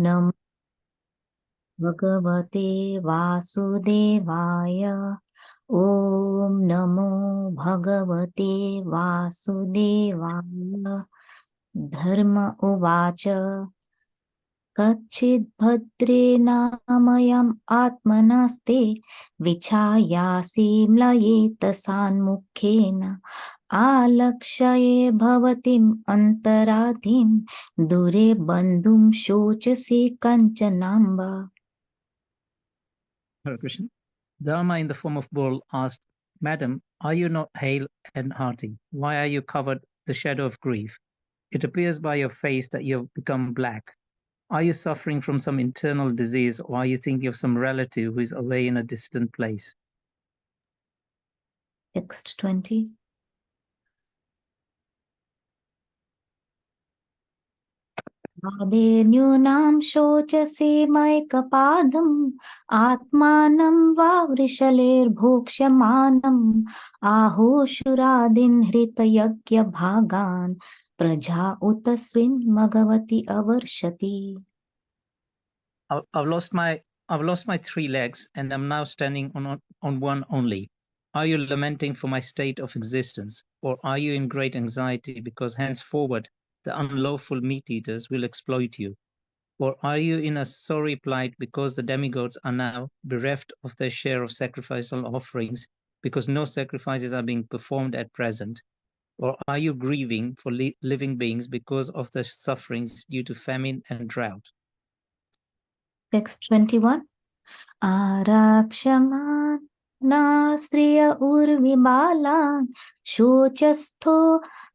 नमो भगवते वासुदेवाय। ॐ नमो भगवते वासुदेवाय। धर्म उवाच कच्चिद्भद्रेणामयम् आत्मनस्ते विछायासि म्लयेत सान्मुखेन आलक्ष्ये भवतीम् अन्तराधिं दूरे बन्धुं शोचसि कञ्चनाम्ब। Hare Krishna. Dharma in the form of bull asked, Madam, are you not hale and hearty? Why are you covered the shadow of grief? It appears by your face that you have become black. Are you suffering from some internal disease, or are you thinking of some relative who is away in a distant place? Text 20. न्यूनां शोचसे मैकपादम् आत्मानं वा वृषलेर्भोक्ष्यमानम् आहोशुरादीन् हृतयज्ञभागान् प्रजा उत स्विन् मघवति अवर्षति. I've lost my 3 legs and am now standing on one only. Are you lamenting for my state of existence, or are you in great anxiety because henceforward the unlawful meat-eaters will exploit you? Or are you in a sorry plight because the demigods are now bereft of their share of sacrificial offerings because no sacrifices are being performed at present? Or are you grieving for living beings because of the sufferings due to famine and drought? Text 21. आराक्षमाना स्त्रिय उर्विबालान् शोचस्थो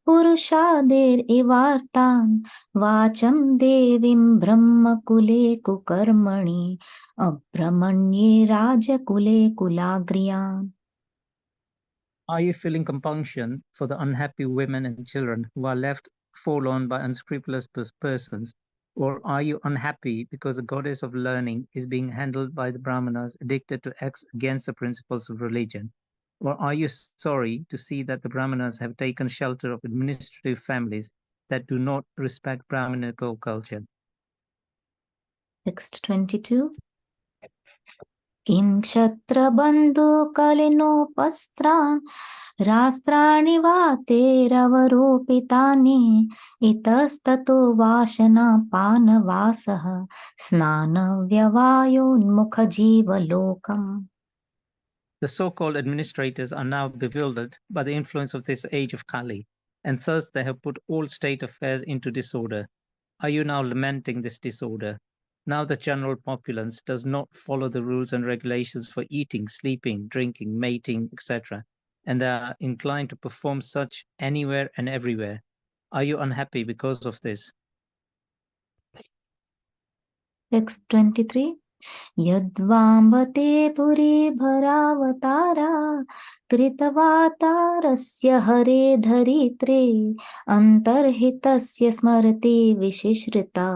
पुरुषादेरिवार्तान् वाचं देवीं ब्रह्मकुले कुकर्मणि अब्रह्मण्ये राजकुले कुलाग्र्यान्. Are you feeling compunction for the unhappy women and children who are left forlorn by unscrupulous persons? Or are you unhappy because the goddess of learning is being handled by the Brahmanas addicted to acts against the principles of religion? Or are you sorry to see that the Brahmanas have taken shelter of administrative families that do not respect Brahminical culture? Text 22. किं क्षत्रबन्धुकलिनोपस्त्रान् रास्त्राणि वा तेरवरोपितानि इतस्ततो वासनापानवासः स्नानव्यवायोन्मुखजीवलोकम्. The so-called administrators are now bewildered by the influence of this age of Kali, and thus they have put all state affairs into disorder. Are you now lamenting this disorder? Now the general populace does not follow the rules and regulations for eating, sleeping, drinking, mating, etc., and they are inclined to perform such anywhere and everywhere. Are you unhappy because of this? Text 23. यद्वाम्बते Puri भरावतारा कृतवातारस्य हरे धरित्रे अन्तर्हितस्य स्मरति विशिश्रिता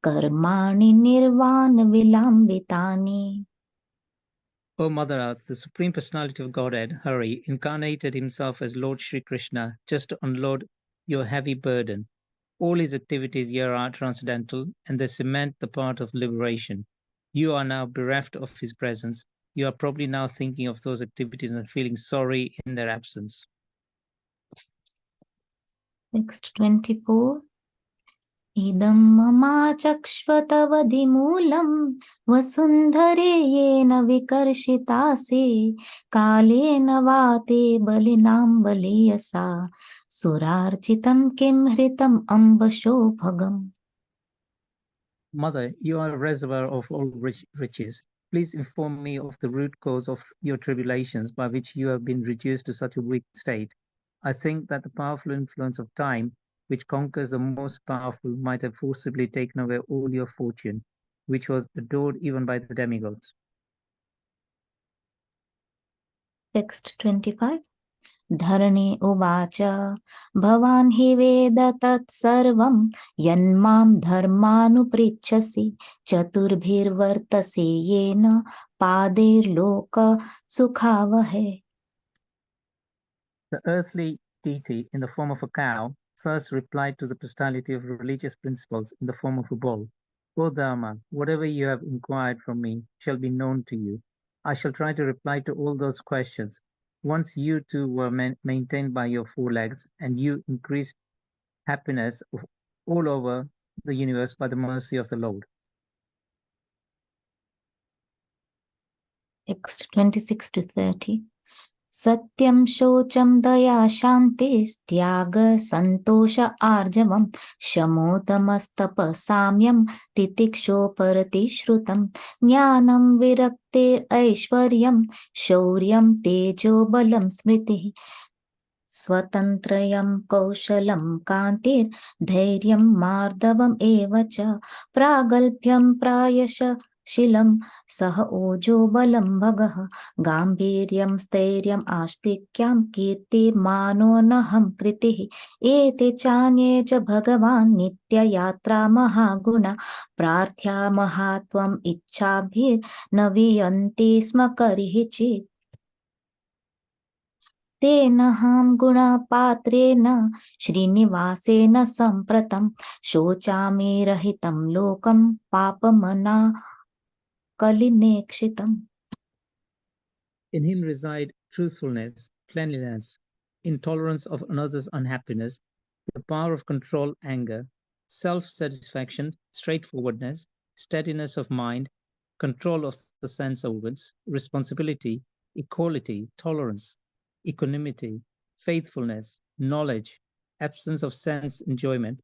कर्माणि निर्वाण विलम्बितानि. O Mother Earth, the Supreme Personality of Godhead, Hari, incarnated himself as Lord Sri Krishna just to unload your heavy burden. All his activities here are transcendental and they cement the path of liberation. You are now bereft of his presence. You are probably now thinking of those activities and feeling sorry in their absence. Text 24. इदं ममाचक्ष्वतवधिमूलं वसुन्धरे येन विकर्षितासि कालेन वा ते बलिनां बलीयसा सुरार्चितं किं हृतम् अम्बशोभगम्. Mother, you are a reservoir of all riches. Please inform me of the root cause of your tribulations by which you have been reduced to such a weak state. I think that the powerful influence of time, which conquers the most powerful, might have forcibly taken away all your fortune, which was adored even by the demigods. Text 25. धरणी उवाच भवान् हि वेद तत्सर्वं यन्मां धर्मानुपृच्छसि चतुर्भिर्वर्तसे येन पादैर्लोक सुखावहे. The earthly deity in the form of a cow thus replied to the personality of religious principles in the form of a bull. O Dharma, whatever you have inquired from me shall be known to you. I shall try to reply to all those questions. Once you two were maintained by your four legs, and you increased happiness all over the universe by the mercy of the Lord. Text 26 to 30. Satyam shocam daya shantistyag santosha arjavam shamotamastapa samyam titiksho parati shrutam jnanam virakte aishwaryam shauryam tejo balam smriti स्वतन्त्रयं कौशलं कान्तिर्धैर्यं मार्दवम् एव च प्रागल्भ्यं प्रायशशीलं सह ओजो बलं भगः गाम्भीर्यं स्थैर्यम् आस्तिक्यं कीर्तिर्मानोऽनहं कृतिः एते चान्ये च भगवान् नित्ययात्रा महागुणा प्रार्थ्या महात्वम् इच्छाभिर्न वियन्ति स्म करिचित् तेनहं गुणपात्रेण श्रीनिवासेन सम्प्रतं शोचामि रहितं लोकं पापमना कलिनेक्षितम्. In him reside truthfulness, cleanliness, intolerance of another's unhappiness, the power of control anger, self-satisfaction, straightforwardness, steadiness of mind, control of the sense organs, responsibility, equality, tolerance, equanimity, faithfulness, knowledge, absence of sense enjoyment,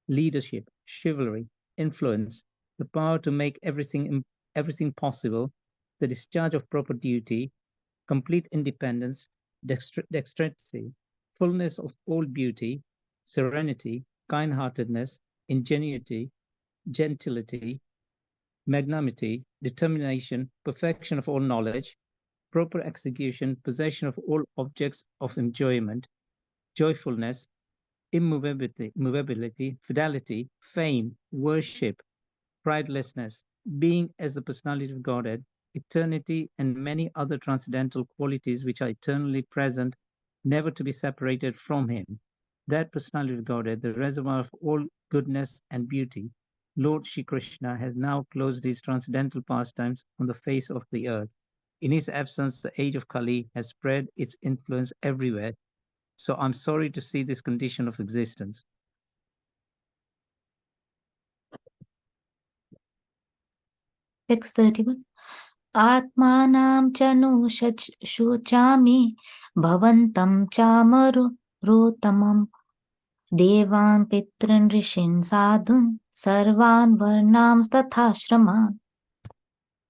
leadership, chivalry, influence, the power to make everything possible, the discharge of proper duty, complete independence, dexterity, fullness of all beauty, serenity, kind-heartedness, ingenuity, gentility, magnanimity, determination, perfection of all knowledge, proper execution, possession of all objects of enjoyment, joyfulness, immovability, fidelity, fame, worship, pridelessness, being as the personality of Godhead, eternity, and many other transcendental qualities which are eternally present, never to be separated from Him. That personality of Godhead, the reservoir of all goodness and beauty, Lord Shri Krishna has now closed his transcendental pastimes on the face of the earth. In his absence, the age of Kali has spread its influence everywhere. So I'm sorry to see this condition of existence. Text 31. आत्मानां च नु शोचामि भवन्तं चामरुरोत्तमं देवान् पितॄन् ऋषीन् साधून् सर्वान् वर्णांस्तथाश्रमान्.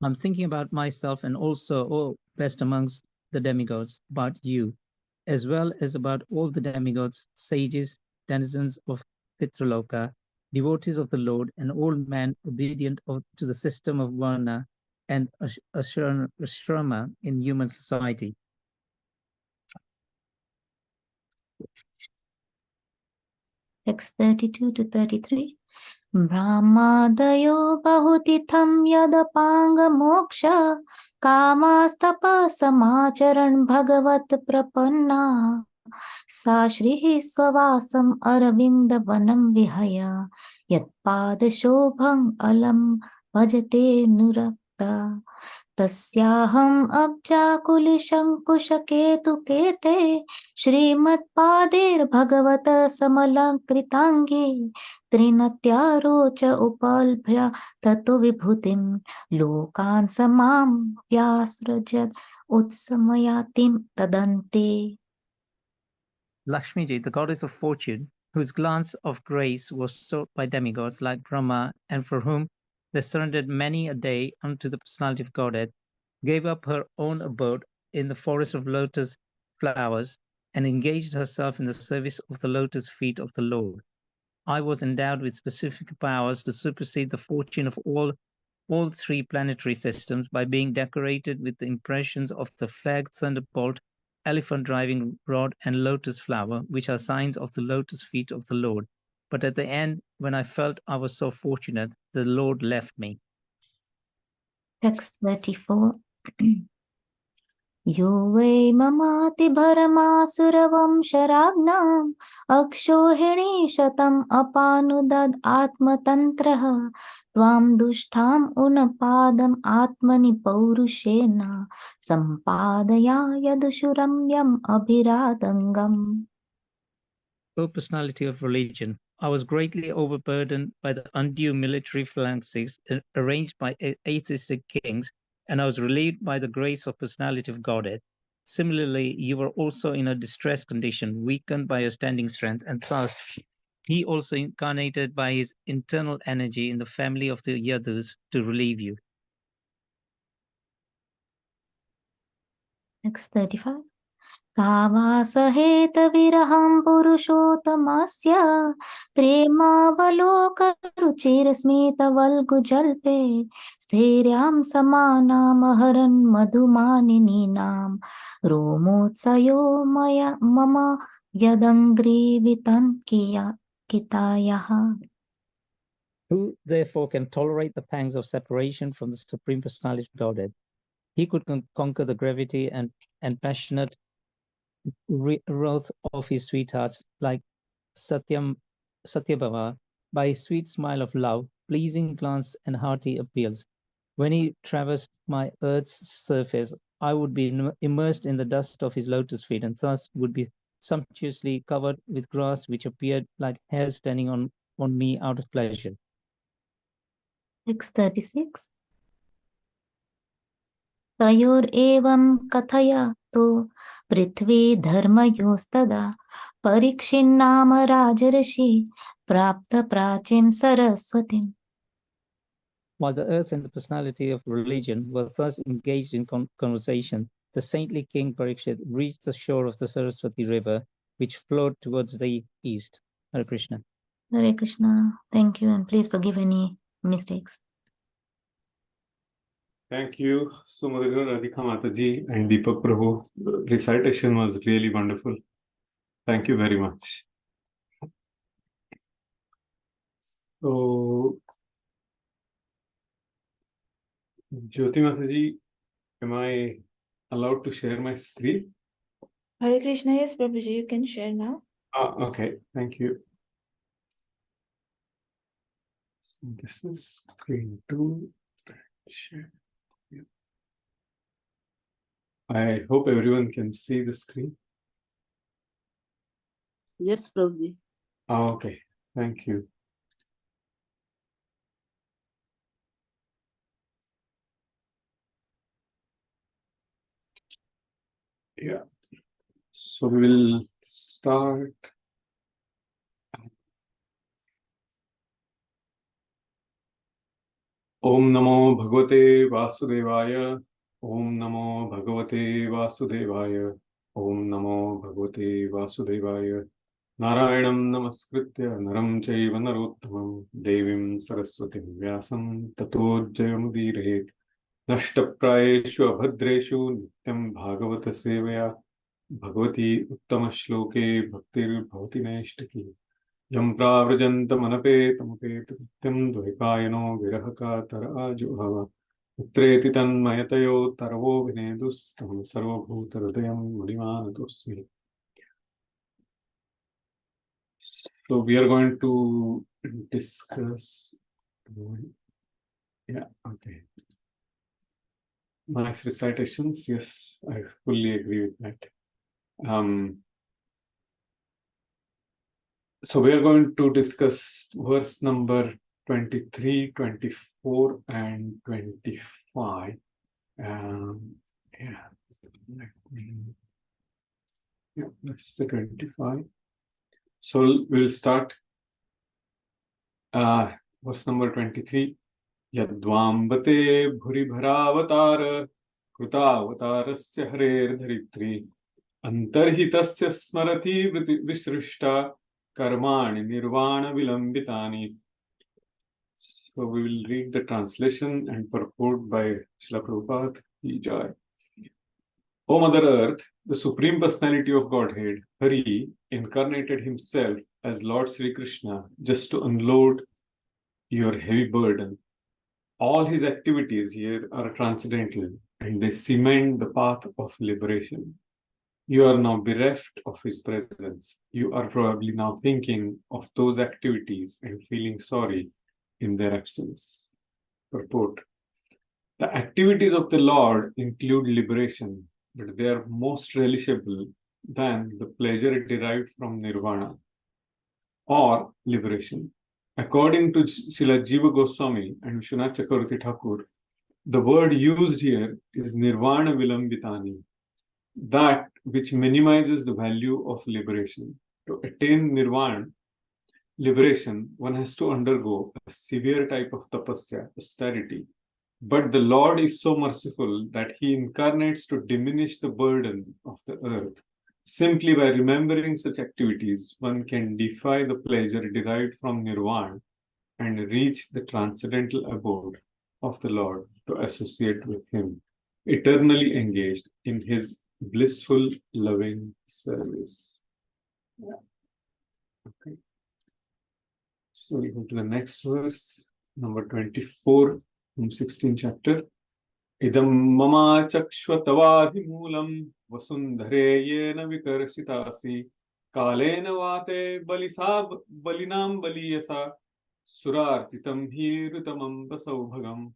I'm thinking about myself and also, oh, best amongst the demigods, about you, as well as about all the demigods, sages, denizens of Pitraloka, devotees of the Lord, and all men obedient to the system of Varna and Ashrama in human society. Text 32 to 33. ब्रह्मादयो बहुतिथं यदपाङ्गमोक्ष कामास्तपसमाचरन् भगवत् प्रपन्ना सा श्रीः स्ववासम् अरविन्दवनं विहय यत्पादशोभम् अलं भजते नुरक्ता तस्याहम् अब्जाकुलिशङ्कुशकेतुकेते श्रीमत्पादैर्भगवत समलङ्कृताङ्गे त्रिनत्यारोच उपलभ्य ततो विभूतिं लोकान् समां व्यासृजत् उत्समयातिं तदन्ते. Lakshmiji, the goddess of fortune, whose glance of grace was sought by demigods like Brahma, and for whom they surrendered many a day unto the personality of Godhead, gave up her own abode in the forest of lotus flowers and engaged herself in the service of the lotus feet of the Lord. I was endowed with specific powers to supersede the fortune of all three planetary systems by being decorated with the impressions of the flag, thunderbolt, elephant driving rod, and lotus flower, which are signs of the lotus feet of the Lord. But at the end, when I felt I was so fortunate, the Lord left me. Text 34. यो वै ममाति भरमासुरवंशराज्ञाम् अक्षोहिणी शतम् अपानुदद् आत्मतन्त्रः त्वां दुष्टाम् उनपादम् आत्मनि पौरुषेण सम्पादया यदुषुरं यम् अभिरातङ्गम्. O personality of religion, I was greatly overburdened by the undue military phalanxes arranged by atheistic kings, and I was relieved by the grace of personality of Godhead. Similarly, you were also in a distressed condition, weakened by your standing strength, and thus he also incarnated by his internal energy in the family of the Yadus to relieve you. Next 35. कामासहेत विरहं पुरुषोत्तमस्य प्रेमावलोकरुचिरस्मितवल्गुजल्पे स्थैर्यां समानामहरन् मधुमानिनीनां रोमोत्सयो मम यदङ्ग्रीवितं कितायः. Who therefore can tolerate the pangs of separation from the Supreme Personality of Godhead? He could conquer the gravity and passionate wrath of his sweethearts like Satyabhama by his sweet smile of love, pleasing glance, and hearty appeals. When he traversed my earth's surface, I would be immersed in the dust of his lotus feet, and thus would be sumptuously covered with grass which appeared like hairs standing on me out of pleasure. 636. तयोरेवं कथयतो पृथ्वी धर्मयोस्तदा परीक्षिन्नाम राजर्षि प्राप्त प्राचीं सरस्वतीम्. While the earth and the personality of religion were thus engaged in conversation, the saintly king Parikshit reached the shore of the Saraswati river, which flowed towards the east. Hare Krishna. Hare Krishna. Thank you, and please forgive any mistakes. Thank you, Sumadhara, Radhika Mataji, and Deepak Prabhu. The recitation was really wonderful. Thank you very much. So, Jyoti Mataji, am I allowed to share my screen? Hare Krishna, yes, Prabhuji, you can share now. Okay, thank you. So this is screen 2. Share. Yeah. I hope everyone can see the screen. Yes, Prabhuji. Okay, thank you. Yeah, so we will start. Om Namo Bhagavate Vasudevaya. Om Namo Bhagavate Vasudevaya. Om Namo Bhagavate Vasudevaya. Narayanam Namaskritya Naram Chaiva Narottamam Devim Saraswatim Vyasam Tato Jayamudirhe Nashtaprayeshu Abhadreshu Nityam Bhagavata Sevaya Bhagavati Uttama Shloke Bhaktir Bhavati Naishtaki Yam Pravrajantamapetamapet Nityam Dvaipayano Virahaka Tarajuhava Utreti Tanmayatayo Taravo Vinedus Tam Sarvabhutarudayam Mudimanatosmi. So we are going to discuss. Yeah, okay. Nice recitations. Yes, I fully agree with that. So we are going to discuss verse number 23, 24, and 25. Yeah, that's the 25. So we'll start verse number 23. Yadvambate bhuri bharavatara krutavatarasya harer dharitri antarhitasya smarati visrishta karmani nirvana vilambitani. So we will read the translation and purport by Srila Prabhupada. Ki Jai. O Mother Earth, the Supreme Personality of Godhead, Hari, incarnated himself as Lord Sri Krishna just to unload your heavy burden. All his activities here are transcendental. and they cement the path of liberation. You are now bereft of his presence. You are probably now thinking of those activities and feeling sorry in their absence. Purport. The activities of the Lord include liberation, but they are most relishable than the pleasure derived from nirvana or liberation. According to Srila Jiva Goswami and Vishwanath Chakravarti Thakur, the word used here is nirvana vilambitani, that which minimizes the value of liberation. To attain nirvana, liberation, one has to undergo a severe type of tapasya, austerity. But the Lord is so merciful that he incarnates to diminish the burden of the earth. Simply by remembering such activities, one can defy the pleasure derived from nirvana and reach the transcendental abode of the Lord to associate with him, eternally engaged in his blissful, loving service. Yeah. Okay. So we go to the next verse, number 24 from 16th chapter. Idam mama chakshvatavadhimulam vasundhare yena vikarshitasi kalena vate balinam baliyasa surartitam hi ritamam basaubhagam.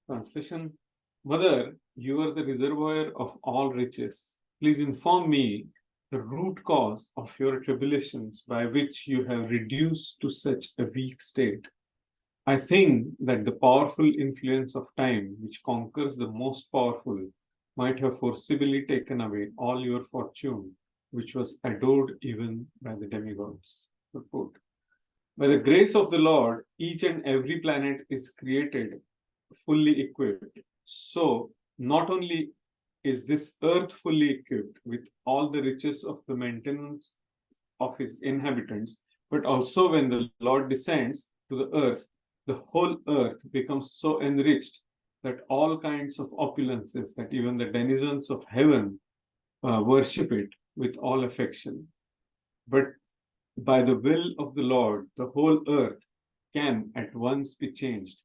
Translation. Mother, you are the reservoir of all riches. Please inform me the root cause of your tribulations by which you have reduced to such a weak state. I think that the powerful influence of time, which conquers the most powerful, might have forcibly taken away all your fortune, which was adored even by the demigods. Report. By the grace of the Lord, each and every planet is created fully equipped. So, not only is this earth fully equipped with all the riches of the maintenance of its inhabitants, but also when the Lord descends to the earth, the whole earth becomes so enriched that all kinds of opulences, that even the denizens of heaven worship it with all affection. But by the will of the Lord, the whole earth can at once be changed.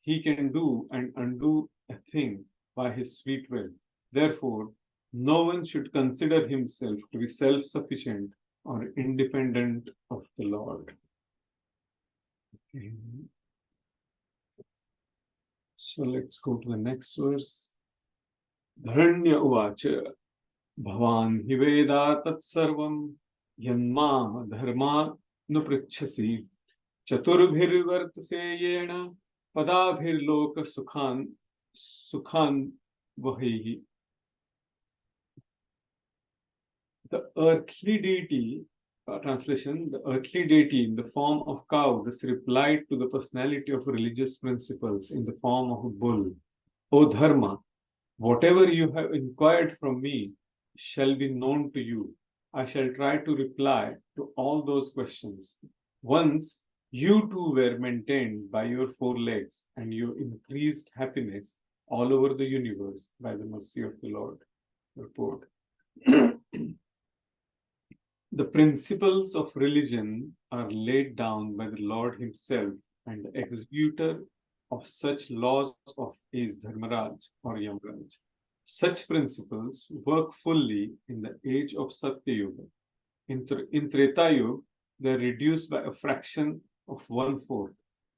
He can do and undo a thing by his sweet will. Therefore, no one should consider himself to be self-sufficient or independent of the Lord. Okay. So let's go to the next verse. Dharanya uvacha bhavan hi veda tat sarvam yanma dharma nupritchasi chaturbhirvartase yena padabhirloka sukhan vahihi. The earthly deity, translation, the earthly deity in the form of cow thus replied to the personality of religious principles in the form of a bull. O Dharma, whatever you have inquired from me shall be known to you. I shall try to reply to all those questions. Once you too were maintained by your four legs, and you increased happiness all over the universe by the mercy of the Lord. Report. The principles of religion are laid down by the Lord himself, and the executor of such laws is Dharmaraj or Yamaraj. Such principles work fully in the age of Satya Yuga. In Treta Yuga, they are reduced by a fraction of 1/4.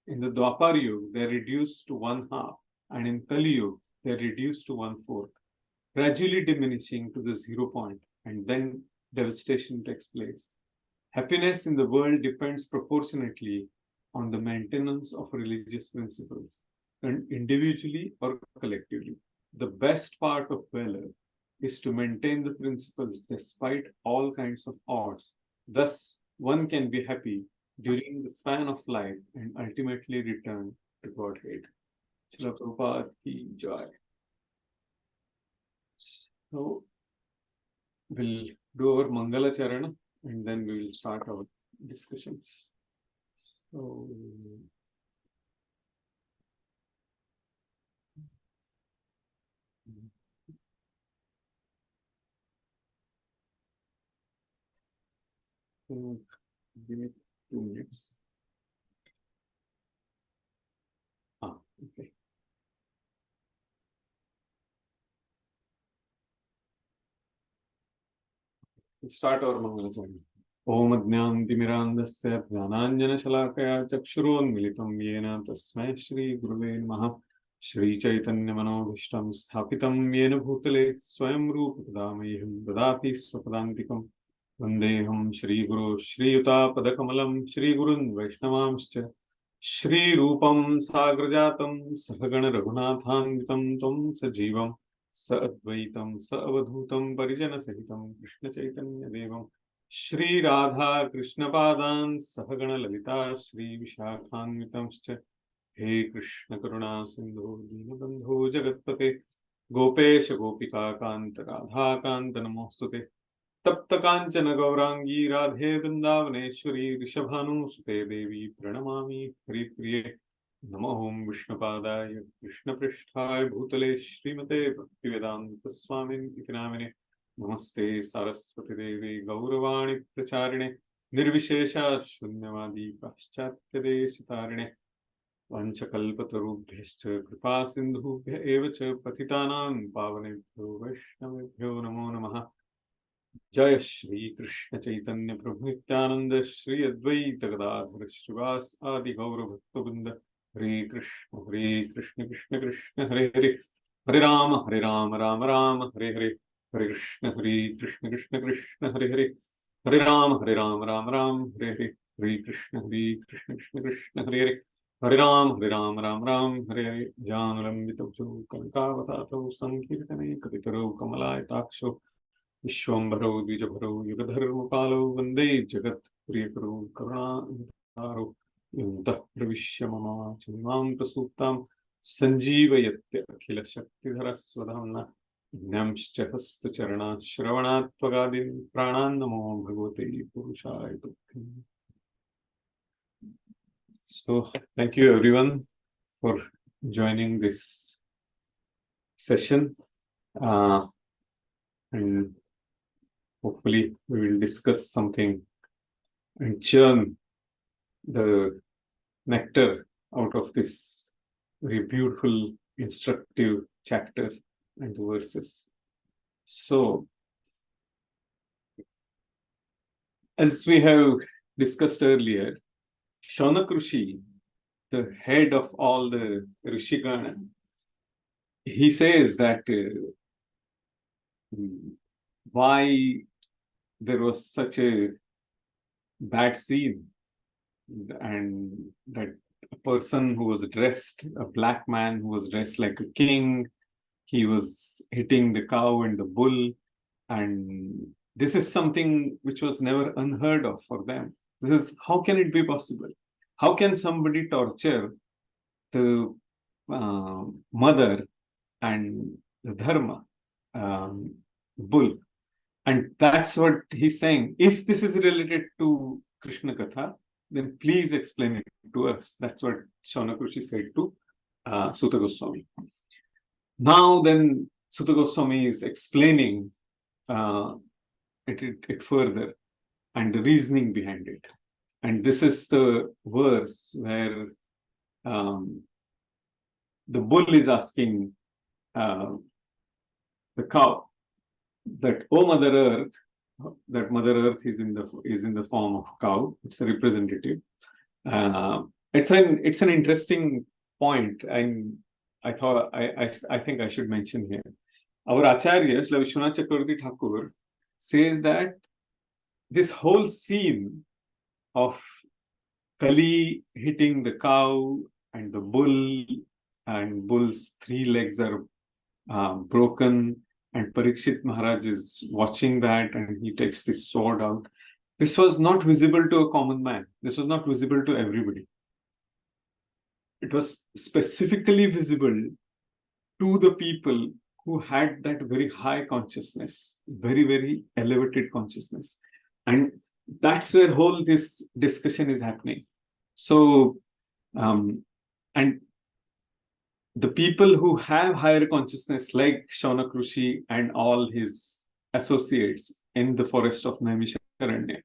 In the Dwapar Yuga, they are reduced to 1/2, and in Kali Yuga, they are reduced to 1/4, gradually diminishing to the 0 point, and then devastation takes place. Happiness in the world depends proportionately on the maintenance of religious principles, and individually or collectively. The best part of valor is to maintain the principles despite all kinds of odds. Thus, one can be happy during the span of life and ultimately return to Godhead. Srila Prabhupada ki jai. So, we'll do our Mangala Charana and then we will start our discussions. So, give me 2 minutes. Okay. start our Mangalacharya. Om Adnyantimirandasya Jnananjana Chakshurunmilitam Yena Tasmai Shri Guruve Namaha Shri Chaitanya Manobhishtam Sthapitam Yena Bhutale Swayam Rupa Padamayam Dadati Swapadantikam Vandeham Shri Guru Shri Yuta Padakamalam Shri Gurun Vaishnavamscha Shri Rupam Sagrajatam Sahagana Raghunathanvitam Tom Sajivam Sadvaitam Savadhutam Parijana Sahitam Krishna Chaitanya Devam Shri Radha Krishna Padan Sahagana Lalita Shri Vishakhanvitamscha He Krishna Karuna Sindhu Dinabandhu Jagatpate Gopesh Gopika Kanta Radha Kanta Namostute Tapta Kanchana Gaurangi Radhe Vrindavaneshwari Rishabhanu Sute Devi Pranamami Hari Priye Namo Om Vishnupadaya Krishna Prishthaya Bhutale Srimate Bhaktivedanta Swamin Iti Namine Namaste Saraswati Devi Gauravani Pracharine Nirvishesha Shunyavadi Paschatya Deshitarine Vanchakalpatarubhyascha Kripa Sindhubhya Evacha Patitanam Pavanebhyo Vaishnavebhyo Namo Namaha Jaya Shri Krishna Chaitanya Prabhu Nityananda Shri Advaita Gadadhara Srivas Adi Gaura Bhaktabinda Hare Krishna Krishna Krishna Hare Hare Hare Rama Rama Rama Hare Hare Hare Krishna Krishna Krishna Hare Hare Hare Rama Rama Rama Hare Hare Hare Krishna Krishna Krishna Hare Hare Hare Rama Rama Hare Hare Janulambita Kankavatato Sankirtane Kapitaro Kamalaya Vishwambharo Dvijabharo Yugadharmapalo Vande Jagat Priyakaro Karunaro Yuntah Pravishya Mama Chimam Prasuptam Sanjeevayatya Akhila Shaktidhara Swadhamna Nyamscha Hasta Charana Shravanat Pagadin Pranan Namo Bhagavate Purushaya Tukkam. So, thank you everyone for joining this session. And hopefully we will discuss something and churn the nectar out of this very beautiful, instructive chapter and verses. So, as we have discussed earlier, Shaunak Rishi, the head of all the Rishigana, he says that why there was such a bad scene, and that a person who was dressed, a black man who was dressed like a king, he was hitting the cow and the bull, and this is something which was never unheard of for them. This is, how can it be possible? How can somebody torture the mother and the dharma bull? And that's what he's saying. If this is related to Krishna Katha, then please explain it to us. That's what Shaunak Rishi said to Suta Goswami. Now then, Suta Goswami is explaining it further and the reasoning behind it. And this is the verse where the bull is asking the cow that, "Oh Mother Earth," that Mother Earth is in the form of cow. It's a representative. It's an interesting point, and I thought I think I should mention here. Our Acharya, Srila Vishwanath Chakravarti Thakur, says that this whole scene of Kali hitting the cow and the bull, and bull's 3 legs are broken, and Parikshit Maharaj is watching that, and he takes this sword out. This was not visible to a common man. This was not visible to everybody. It was specifically visible to the people who had that very high consciousness, very, very elevated consciousness. And that's where whole this discussion is happening. So, and the people who have higher consciousness, like Shaunak Rishi and all his associates in the forest of Naimisharanya,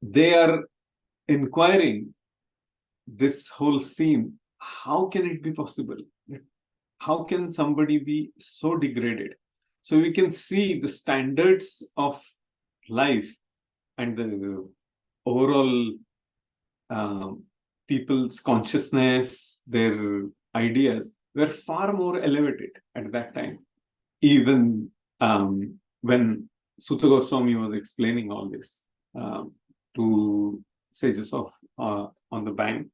they are inquiring this whole scene. How can it be possible? How can somebody be so degraded? So we can see the standards of life and the overall people's consciousness, their ideas were far more elevated at that time. Even when Sutta Goswami was explaining all this to sages of on the bank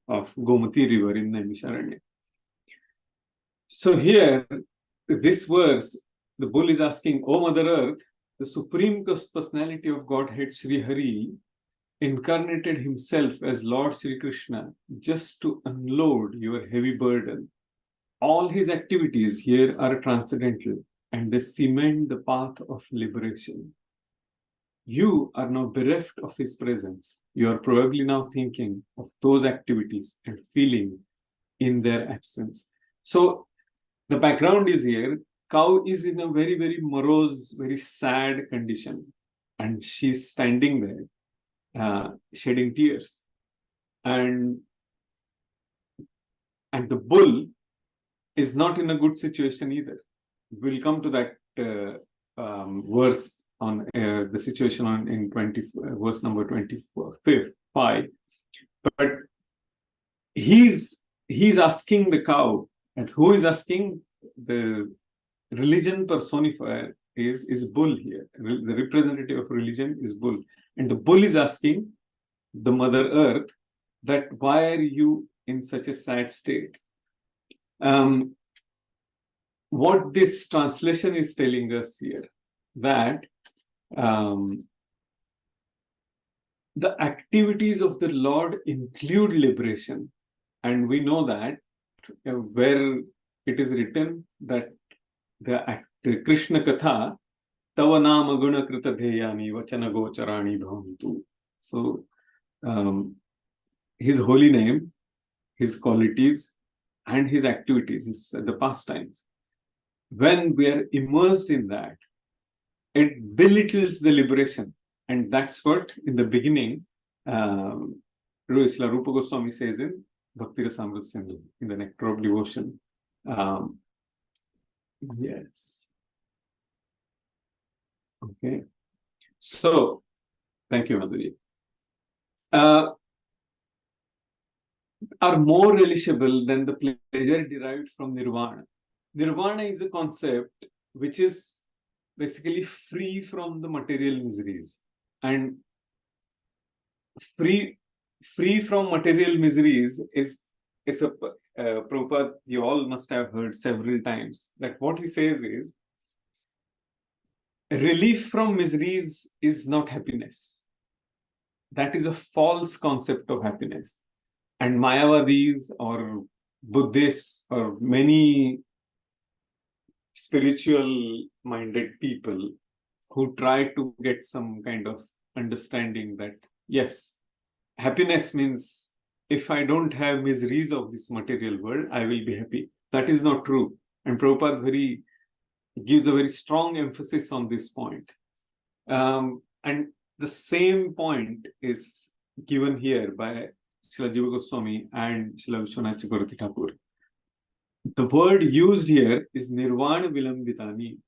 of Gomati river in Naimisharanya. So here, this verse, the bull is asking, O Mother Earth, the Supreme Personality of Godhead Sri Hari incarnated himself as Lord Sri Krishna just to unload your heavy burden. All his activities here are transcendental and they cement the path of liberation. You are now bereft of his presence. You are probably now thinking of those activities and feeling in their absence. So the background is here. Cow is in a very, very morose, very sad condition. And she's standing there, shedding tears. And the bull is not in a good situation either. We'll come to that verse on the situation in verse number 25. But he's asking the cow, and who is asking? The religion personifier is bull here. The representative of religion is bull. And the bull is asking the Mother Earth that why are you in such a sad state? What this translation is telling us here, that the activities of the Lord include liberation. And we know that where it is written that the Krishna Katha, Tava Nama Guna Krita Dheyani Vachana Gocharani Bhavantu. So his holy name, his qualities, and his activities, the pastimes. When we are immersed in that, it belittles the liberation. And that's what in the beginning, Srila Rupa Goswami says in Bhakti Rasamrita Sindhu, in the Nectar of Devotion. Yes. Okay. So, thank you, Madhuri. Are more relishable than the pleasure derived from nirvana. Nirvana is a concept which is basically free from the material miseries. And free from material miseries is a Prabhupada, you all must have heard several times, that what he says is, relief from miseries is not happiness. That is a false concept of happiness. And Mayavadis or Buddhists or many spiritual minded people who try to get some kind of understanding that, yes, happiness means if I don't have miseries of this material world, I will be happy. That is not true. And Prabhupada gives a very strong emphasis on this point. And the same point is given here by Srila Jiva Goswami and Srila Vishwanath Chakravarti Thakur. The word used here is Nirvana Vilambitani.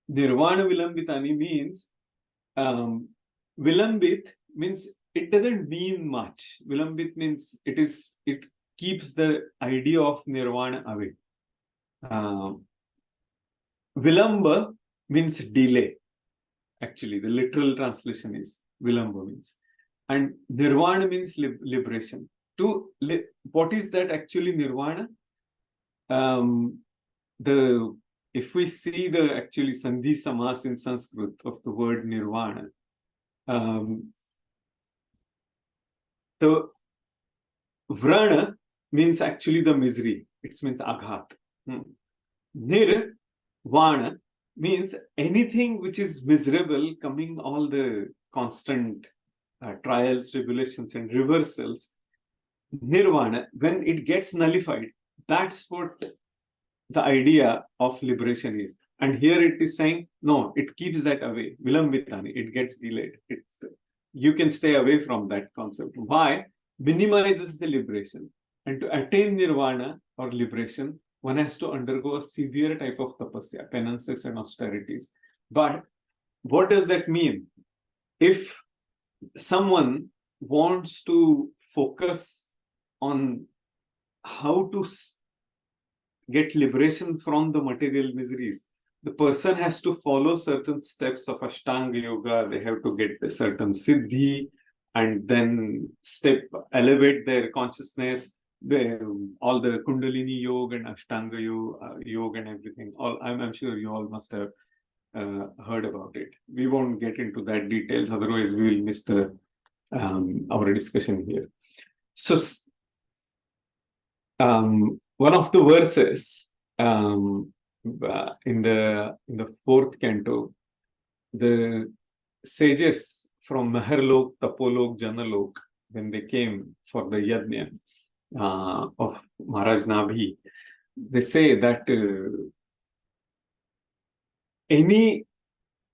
Nirvana Vilambitani means, Vilambit means it doesn't mean much. Vilambit means it keeps the idea of Nirvana away. Vilamba means delay. Actually, the literal translation is Vilamba means. And Nirvana means liberation. What is that actually Nirvana? If we see the actually Sandhi Samas in Sanskrit of the word Nirvana, the Vrana means actually the misery. It means Aghat. Nirvana means anything which is miserable, coming all the constant trials, tribulations, and reversals. Nirvana, when it gets nullified, that's what the idea of liberation is. And here it is saying, no, it keeps that away. Vilambitani, it gets delayed. You can stay away from that concept. Why? Minimizes the liberation. And to attain nirvana or liberation, one has to undergo a severe type of tapasya, penances and austerities. But what does that mean? If someone wants to focus on how to get liberation from the material miseries, the person has to follow certain steps of Ashtanga Yoga. They have to get a certain siddhi, and then elevate their consciousness. All the Kundalini Yoga and Ashtanga Yoga and everything. I'm sure you all must have heard about it. We won't get into that details, otherwise we will miss the our discussion here. So, one of the verses in the fourth canto, the sages from Maharlok, Tapolok, Janalok, when they came for the yajna of Maharaj Nabhi, they say that any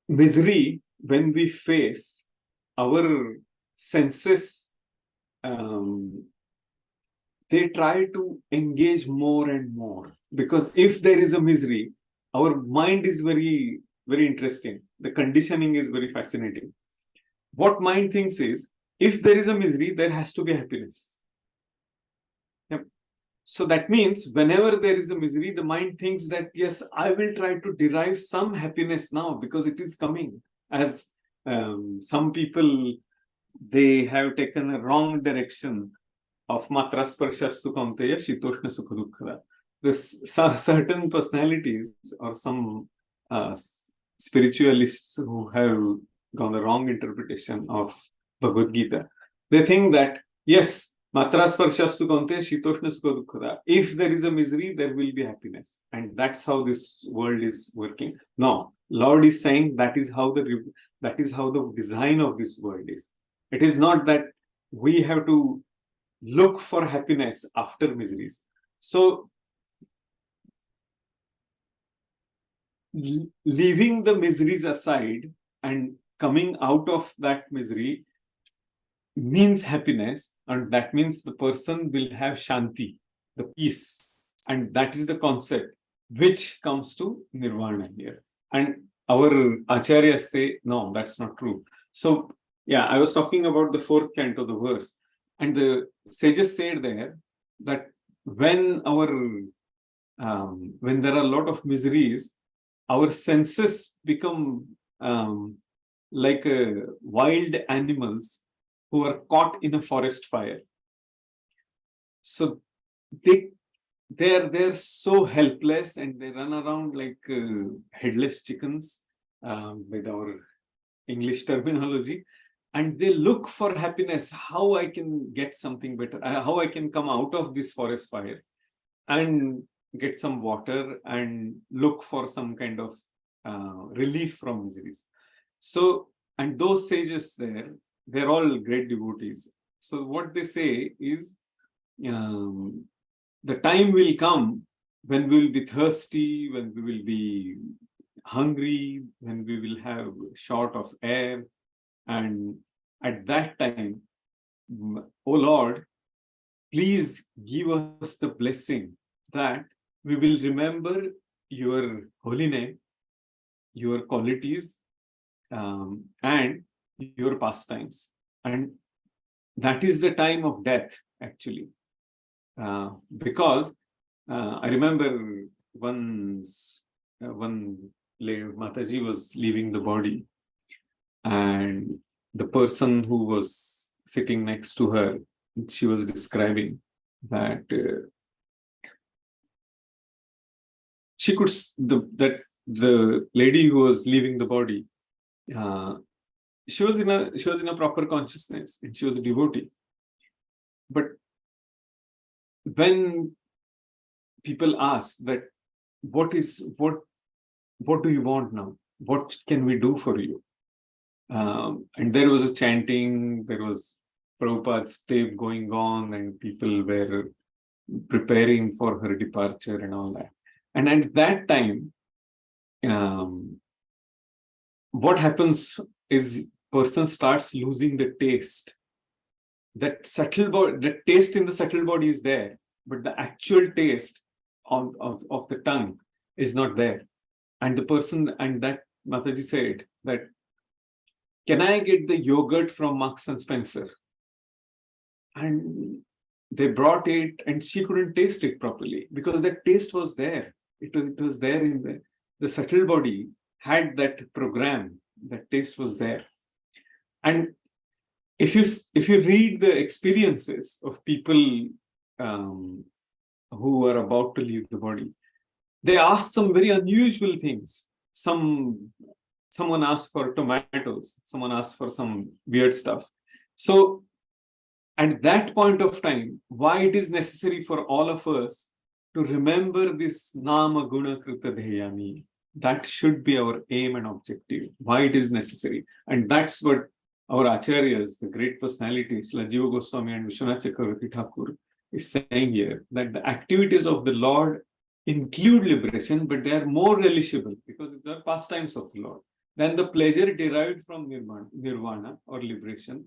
misery when we face, our senses they try to engage more and more, because if there is a misery, our mind is very, very interesting. The conditioning is very fascinating. What mind thinks is, if there is a misery, there has to be happiness. Yep. So that means whenever there is a misery, the mind thinks that, yes, I will try to derive some happiness now because it is coming. As some people, they have taken a wrong direction of matra sparshastu kaunteya shitoshna sukha dukkha. This certain personalities or some spiritualists who have gone the wrong interpretation of Bhagavad Gita, they think that, yes, matra sparshastu kaunteya shitoshna sukha dukkha. If there is a misery, there will be happiness. And that's how this world is working. No, Lord is saying that is how the design of this world is. It is not that we have to look for happiness after miseries. So, leaving the miseries aside and coming out of that misery means happiness, and that means the person will have shanti, the peace. And that is the concept which comes to nirvana here. And our acharyas say, no, that's not true. So, yeah, I was talking about the fourth canto, the verse. And the sages said there that when there are a lot of miseries, our senses become like wild animals who are caught in a forest fire. So they're so helpless, and they run around like headless chickens, with our English terminology. And they look for happiness, how I can get something better, how I can come out of this forest fire and get some water and look for some kind of relief from miseries. So, and those sages there, they're all great devotees. So what they say is, the time will come when we will be thirsty, when we will be hungry, when we will have short of air. And at that time, O Lord, please give us the blessing that we will remember your holy name, your qualities, and your pastimes. And that is the time of death, actually. Because I remember once one Mataji was leaving the body, and the person who was sitting next to her, she was describing that she could, that the lady who was leaving the body, she was in a proper consciousness, and she was a devotee. But when people ask that, what do you want now? What can we do for you? And there was a chanting, there was Prabhupada's tape going on, and people were preparing for her departure and all that. And at that time, what happens is person starts losing the taste. That taste in the subtle body is there, but the actual taste of the tongue is not there. And the person, and that Mataji said that can I get the yogurt from Marks and Spencer? And they brought it, and she couldn't taste it properly because the taste was there. It was there in the subtle body had that program. That taste was there. And if you read the experiences of people who are about to leave the body, they ask some very unusual things. Someone asked for tomatoes. Someone asked for some weird stuff. So at that point of time, why it is necessary for all of us to remember this Nama Guna Krita Dheyami, that should be our aim and objective, why it is necessary. And that's what our acharyas, the great personalities, like Jiva Goswami and Vishwanath Chakravarti Thakur, is saying here, that the activities of the Lord include liberation, but they are more relishable because they are pastimes of the Lord than the pleasure derived from nirvana or liberation.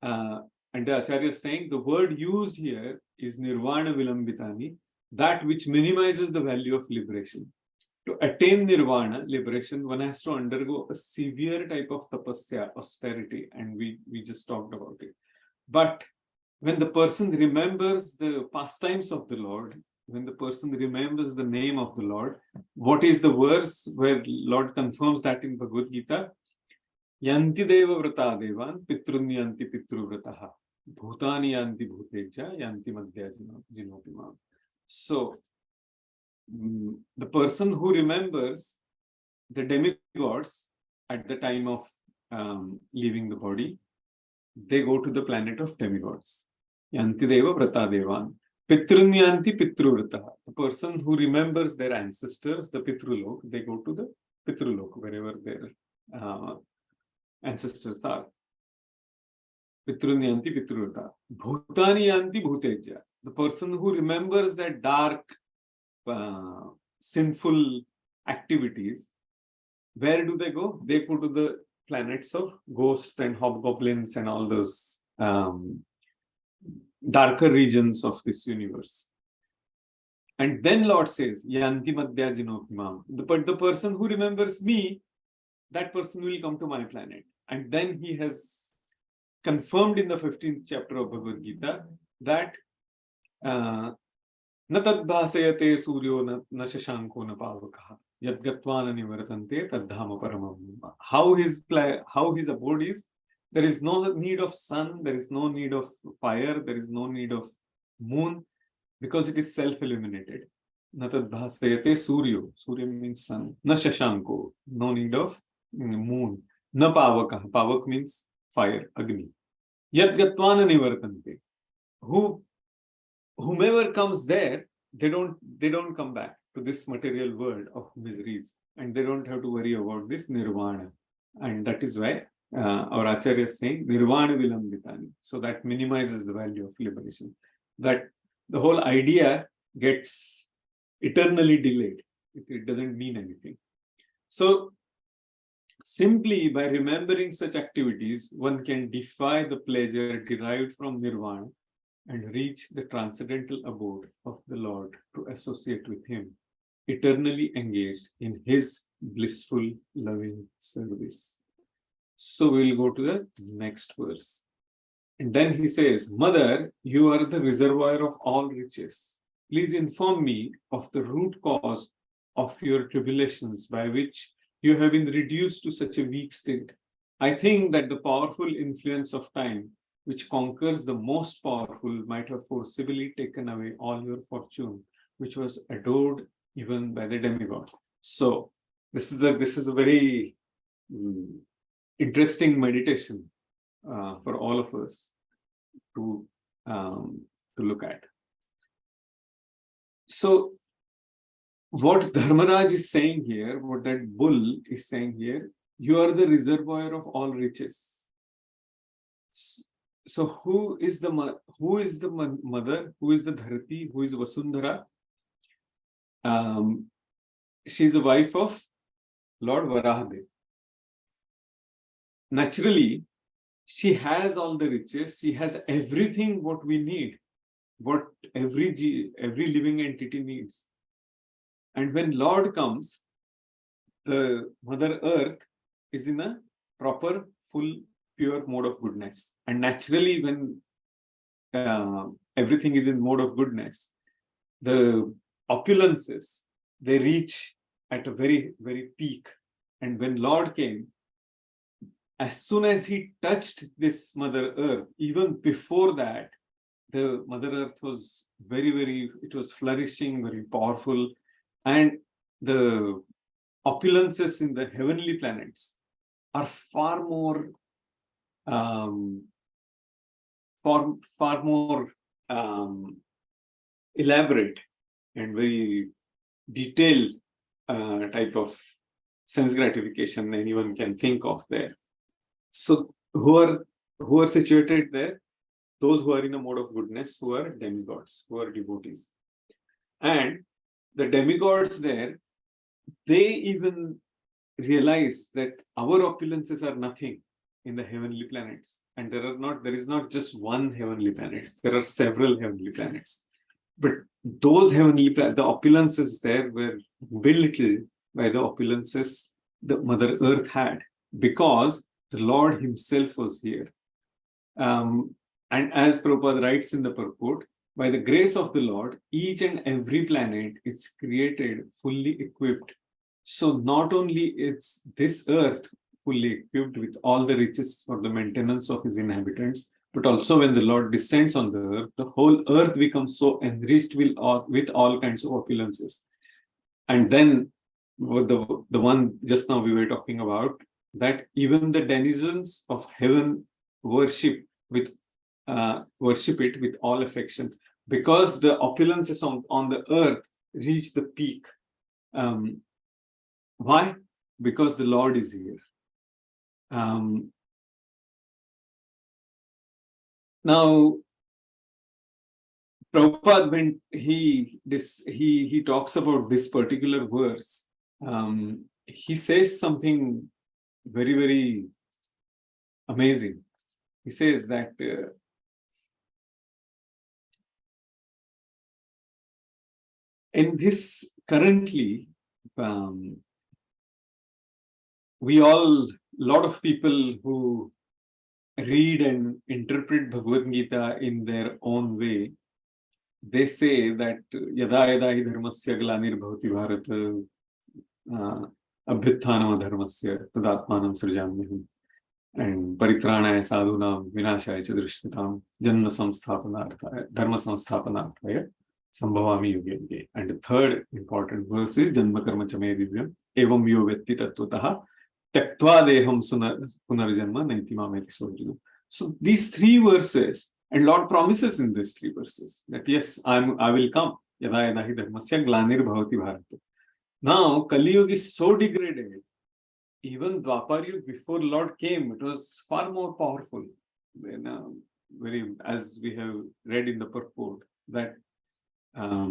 And the Acharya is saying the word used here is nirvana vilambitani, that which minimizes the value of liberation. To attain nirvana, liberation, one has to undergo a severe type of tapasya, austerity, and we just talked about it. But when the person remembers the pastimes of the Lord, when the person remembers the name of the Lord, what is the verse where Lord confirms that in Bhagavad Gita? Yanti deva vrata devan pitrunyanti pitruvrataha bhutani yanti bhuteja yanti madhya jinopimam. So the person who remembers the demigods at the time of leaving the body, they go to the planet of demigods. Yanti deva vrata devan pitrunyanti pitruvrataha. The person who remembers their ancestors, the pitrulok, they go to the pitrulok, wherever their ancestors are. Pitrunyanti pitruvrata. Bhutani yanti bhuteja. The person who remembers that dark, sinful activities, where do they go? They go to the planets of ghosts and hobgoblins and all those darker regions of this universe. And then Lord says, Yanti madhya jinopimam. But the person who remembers me, that person will come to my planet. And then he has confirmed in the 15th chapter of Bhagavad Gita that na tad bhasayate suryo na shashanko na pavakaha yad gatvana nivartante tad dhama paramam. How his abode is, there is no need of sun, there is no need of fire, there is no need of moon, because it is self-illuminated. Na tad bhasayate suryo. Surya means sun. Na shashanko. No need of moon. Na pavaka. Pavak means fire, Agni. Yad gatvana nivartante. Whomever comes there, they don't come back to this material world of miseries, and they don't have to worry about this nirvana. And that is why our Acharya is saying nirvana vilambitani. So that minimizes the value of liberation. That the whole idea gets eternally delayed. It doesn't mean anything. So simply by remembering such activities, one can defy the pleasure derived from nirvana and reach the transcendental abode of the Lord to associate with him, eternally engaged in his blissful, loving service. So we'll go to the next verse. And then he says, Mother, you are the reservoir of all riches. Please inform me of the root cause of your tribulations by which you have been reduced to such a weak state. I think that the powerful influence of time, which conquers the most powerful, might have forcibly taken away all your fortune, which was adored even by the demigods. So this is a very interesting meditation for all of us to look at. So what Dharmaraj is saying here, what that bull is saying here, you are the reservoir of all riches. So who is the mother? Who is the Dharati? Who is Vasundhara? She is the wife of Lord Varahadev. Naturally, she has all the riches. She has everything what we need, what every living entity needs. And when Lord comes, the Mother Earth is in a proper, full, pure mode of goodness. And naturally, when everything is in mode of goodness, the opulences, they reach at a very, very peak. And when Lord came, as soon as he touched this Mother Earth, even before that, the Mother Earth was very, very, it was flourishing, very powerful. And the opulences in the heavenly planets are far more elaborate and very detailed type of sense gratification anyone can think of there. So who are situated there? Those who are in a mode of goodness, who are demigods, who are devotees. And the demigods there, they even realize that our opulences are nothing in the heavenly planets. And there is not just one heavenly planets, there are several heavenly planets. But those heavenly planets, the opulences there were belittled by the opulences the Mother Earth had, because the Lord himself was here. And as Prabhupada writes in the purport, by the grace of the Lord, each and every planet is created fully equipped. So not only is this earth fully equipped with all the riches for the maintenance of his inhabitants, but also when the Lord descends on the earth, the whole earth becomes so enriched with all kinds of opulences. And then the one just now we were talking about, that even the denizens of heaven worship it with all affection, because the opulences on the earth reach the peak. Why? Because the Lord is here. Now, Prabhupada, when he talks about this particular verse, he says something very, very amazing. He says that in this currently, lot of people who read and interpret Bhagavad Gita in their own way, they say that yada yada hi dharmasya glanir bhavati bharat abhyuthanam dharmasya tadatmanam srijamyaham and paritranaya sadhunam vinashaya cha drishtatam janma samsthapanarthaya dharma samsthapanarthaya sambhavami yuge yuge. And the third important verse is janma karma cha me divyam evam yo vetti tattvataha tyaktva deham punarjanma naiti mameti sojuna. So these three verses, and Lord promises in these three verses that yes, I will come. Yada yada hi dharmasya glanir bhavati bharat. Now Kali Yuga is so degraded. Even Dwapar Yuga, before Lord came, it was far more powerful. When, as we have read in the purport, that half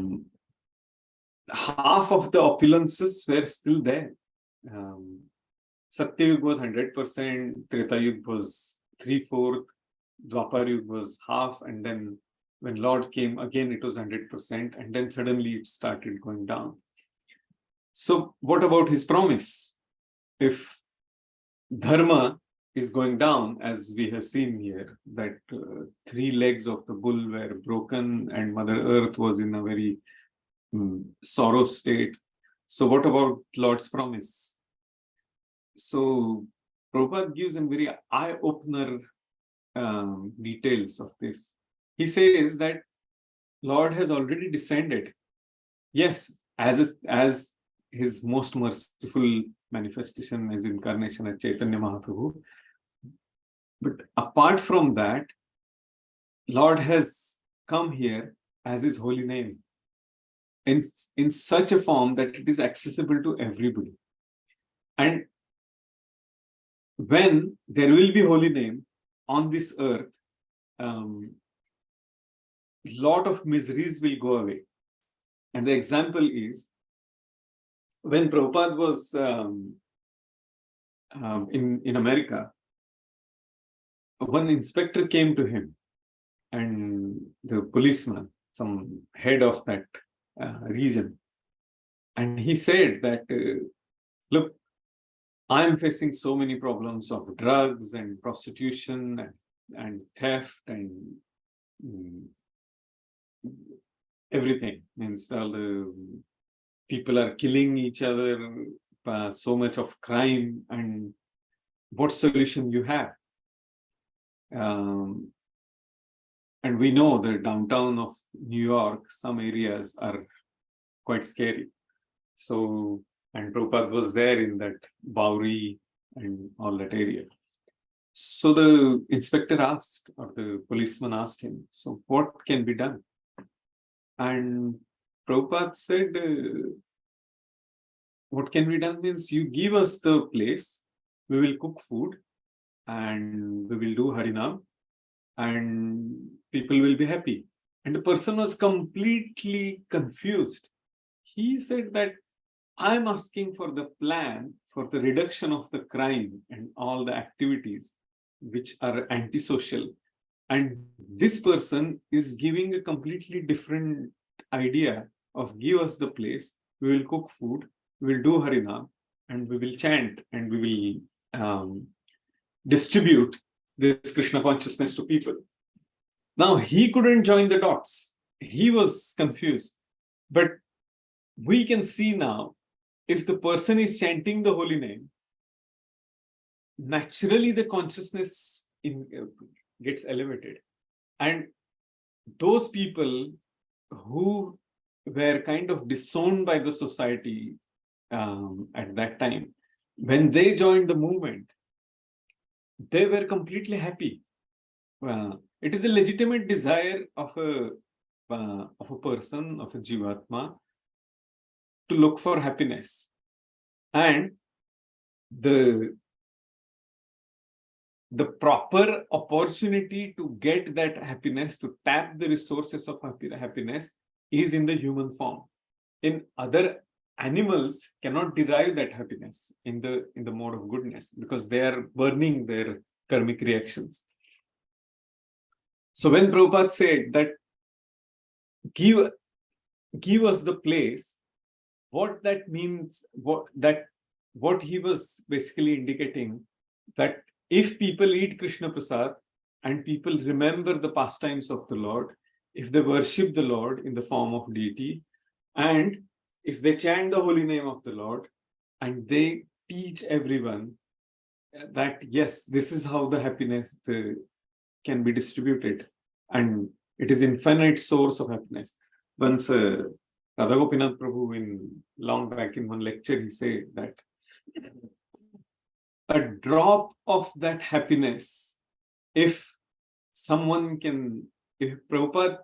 of the opulences were still there. Satya Yuga was 100%, Treta Yuga was 3/4, Dwapar Yuga was half, and then when Lord came again, it was 100%, and then suddenly it started going down. So what about his promise? If dharma is going down, as we have seen here, that 3 legs of the bull were broken and Mother Earth was in a very sorrow state. So what about Lord's promise? So Prabhupada gives a very eye-opener details of this. He says that Lord has already descended. Yes, as his most merciful manifestation, his incarnation at Chaitanya Mahaprabhu. But apart from that, Lord has come here as his holy name in such a form that it is accessible to everybody. And when there will be holy name on this earth, lot of miseries will go away. And the example is, when Prabhupada was in America, one inspector came to him, and the policeman, some head of that region, and he said that, look, I'm facing so many problems of drugs and prostitution and theft and everything. Means all the people are killing each other, so much of crime, and what solution you have? And we know the downtown of New York, some areas are quite scary. So, and Prabhupada was there in that Bowery and all that area. So the inspector asked, or the policeman asked him, so what can be done? And Prabhupada said, what can be done means you give us the place, we will cook food, and we will do Harinam, and people will be happy. And the person was completely confused. He said that I'm asking for the plan for the reduction of the crime and all the activities which are antisocial. And this person is giving a completely different idea of give us the place, we will cook food, we will do Harinam, and we will chant, and we will distribute this Krishna consciousness to people. Now, he couldn't join the dots. He was confused. But we can see now, if the person is chanting the holy name, naturally the consciousness gets elevated. And those people who were kind of disowned by the society at that time, when they joined the movement, they were completely happy. It is a legitimate desire of a person, of a Jivatma, to look for happiness. And the proper opportunity to get that happiness, to tap the resources of happiness, is in the human form. In other animals cannot derive that happiness in the mode of goodness, because they are burning their karmic reactions. So when Prabhupada said that give us the place, what that means, what he was basically indicating, that if people eat Krishna Prasad and people remember the pastimes of the Lord, if they worship the Lord in the form of deity, and if they chant the holy name of the Lord, and they teach everyone that, yes, this is how the happiness can be distributed, and it is infinite source of happiness. Once Radha Gopinath Prabhu, in long back in one lecture, he said that a drop of that happiness, if Prabhupada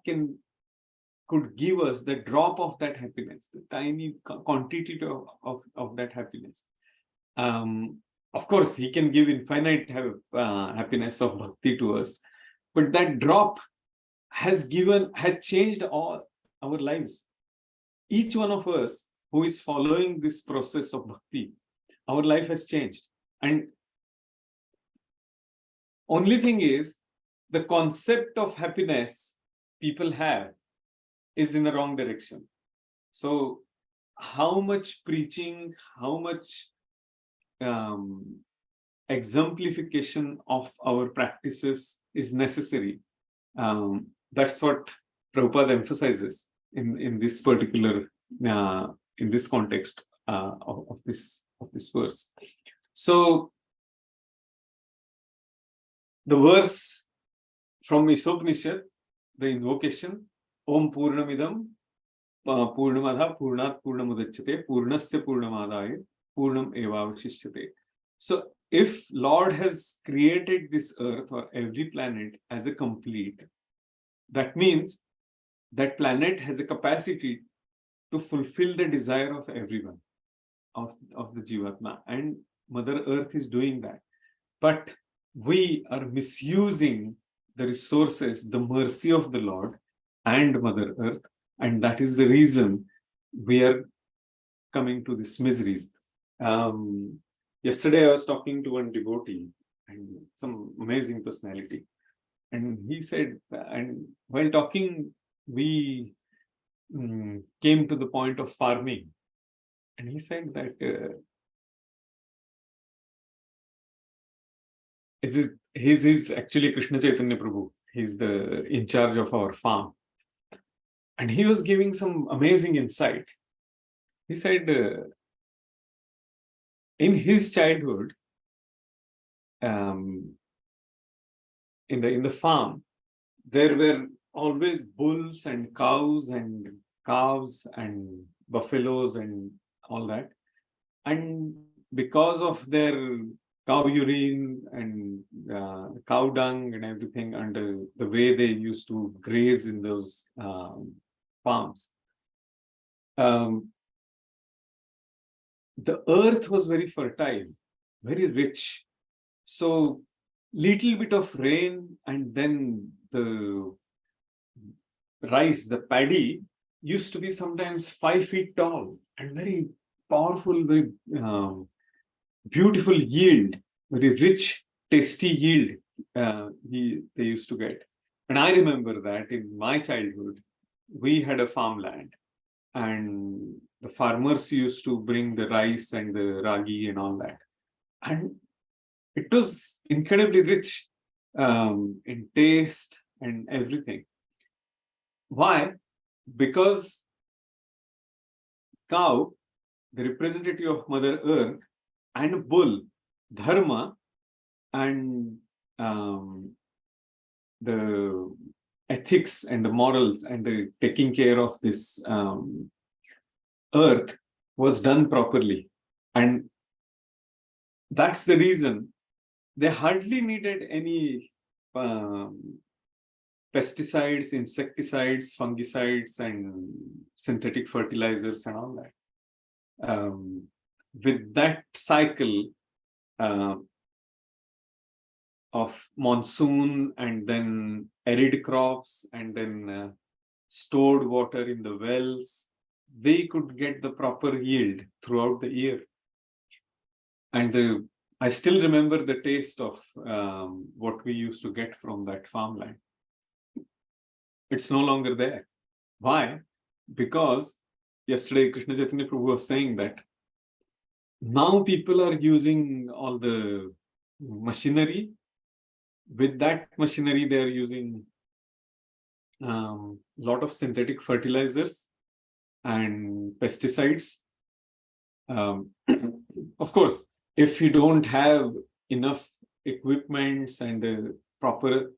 could give us the drop of that happiness, the tiny quantity of that happiness. Of course, he can give infinite happiness of bhakti to us, but that drop has changed all our lives. Each one of us who is following this process of bhakti, our life has changed. And only thing is, the concept of happiness people have is in the wrong direction. So how much preaching, how much exemplification of our practices is necessary? That's what Prabhupada emphasizes in this particular, in this context of this verse. So the verse from Ishopanishad, the invocation, Om Purnamidam Purnamadha Purnat Purnamudachyate Purnasya Purnamadaya Purnam Evavashishyate. So if Lord has created this earth or every planet as a complete, that means that planet has a capacity to fulfill the desire of everyone, of the Jivatma, and Mother Earth is doing that. But we are misusing the resources, the mercy of the Lord and Mother Earth, and that is the reason we are coming to these miseries. Yesterday I was talking to one devotee, and some amazing personality, and he said, and while talking, we came to the point of farming, and he said that He's actually Krishna Chaitanya Prabhu. He's the in charge of our farm. And he was giving some amazing insight. He said, in his childhood, in the farm, there were always bulls and cows and calves and buffaloes and all that. And because of their cow urine and cow dung and everything, and the way they used to graze in those farms, the earth was very fertile, very rich. So little bit of rain and then the rice, the paddy, used to be sometimes 5 feet tall and very powerful, very beautiful yield, very rich, tasty yield they used to get. And I remember that in my childhood, we had a farmland and the farmers used to bring the rice and the ragi and all that. And it was incredibly rich in taste and everything. Why? Because cow, the representative of Mother Earth, and bull, dharma, and the ethics and the morals and the taking care of this earth was done properly. And that's the reason they hardly needed any pesticides, insecticides, fungicides, and synthetic fertilizers and all that. With that cycle of monsoon and then arid crops and then stored water in the wells, they could get the proper yield throughout the year. And I still remember the taste of what we used to get from that farmland. It's no longer there. Why? Because yesterday Krishna Chaitanya Prabhu was saying that now people are using all the machinery. With that machinery, they are using a lot of synthetic fertilizers and pesticides. Of course, if you don't have enough equipments and proper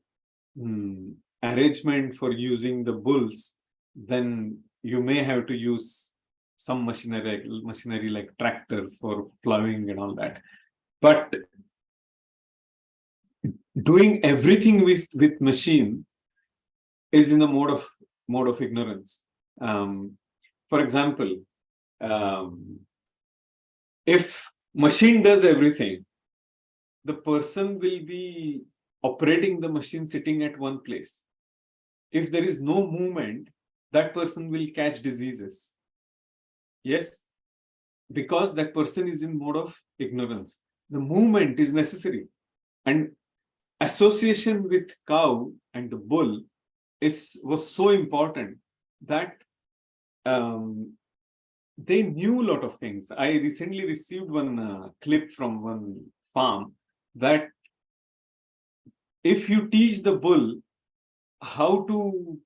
arrangement for using the bulls, then you may have to use some machinery like tractor for plowing and all that. But doing everything with machine is in the mode of ignorance. For example, if machine does everything, the person will be operating the machine sitting at one place. If there is no movement, that person will catch diseases. Yes, because that person is in mode of ignorance. The movement is necessary. And association with cow and the bull was so important that they knew a lot of things. I recently received one clip from one farm that if you teach the bull how to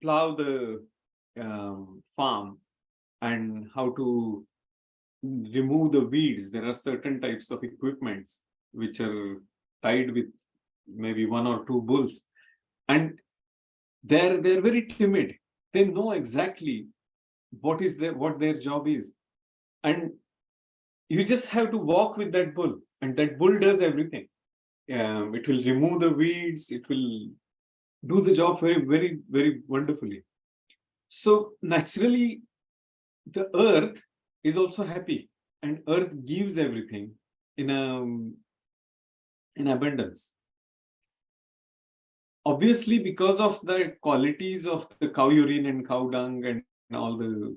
plow the farm and how to remove the weeds, there are certain types of equipments which are tied with maybe 1 or 2 bulls, and they're very timid. They know exactly what their job is, and you just have to walk with that bull, and that bull does everything. It will remove the weeds, it will do the job very, very, very wonderfully. So naturally, the earth is also happy, and earth gives everything in abundance. Obviously, because of the qualities of the cow urine and cow dung and all the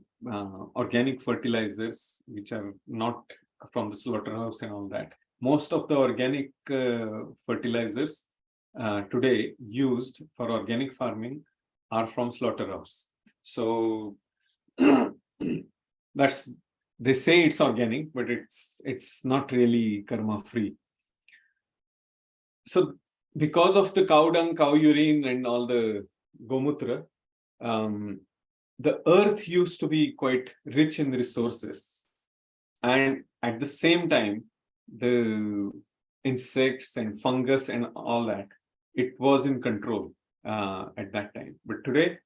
organic fertilizers, which are not from the slaughterhouse and all that, most of the organic fertilizers today used for organic farming are from slaughterhouse. So that's, they say it's organic, but it's not really karma free. So because of the cow dung, cow urine, and all the gomutra, the earth used to be quite rich in resources. And at the same time, the insects and fungus and all that, it was in control at that time. But today,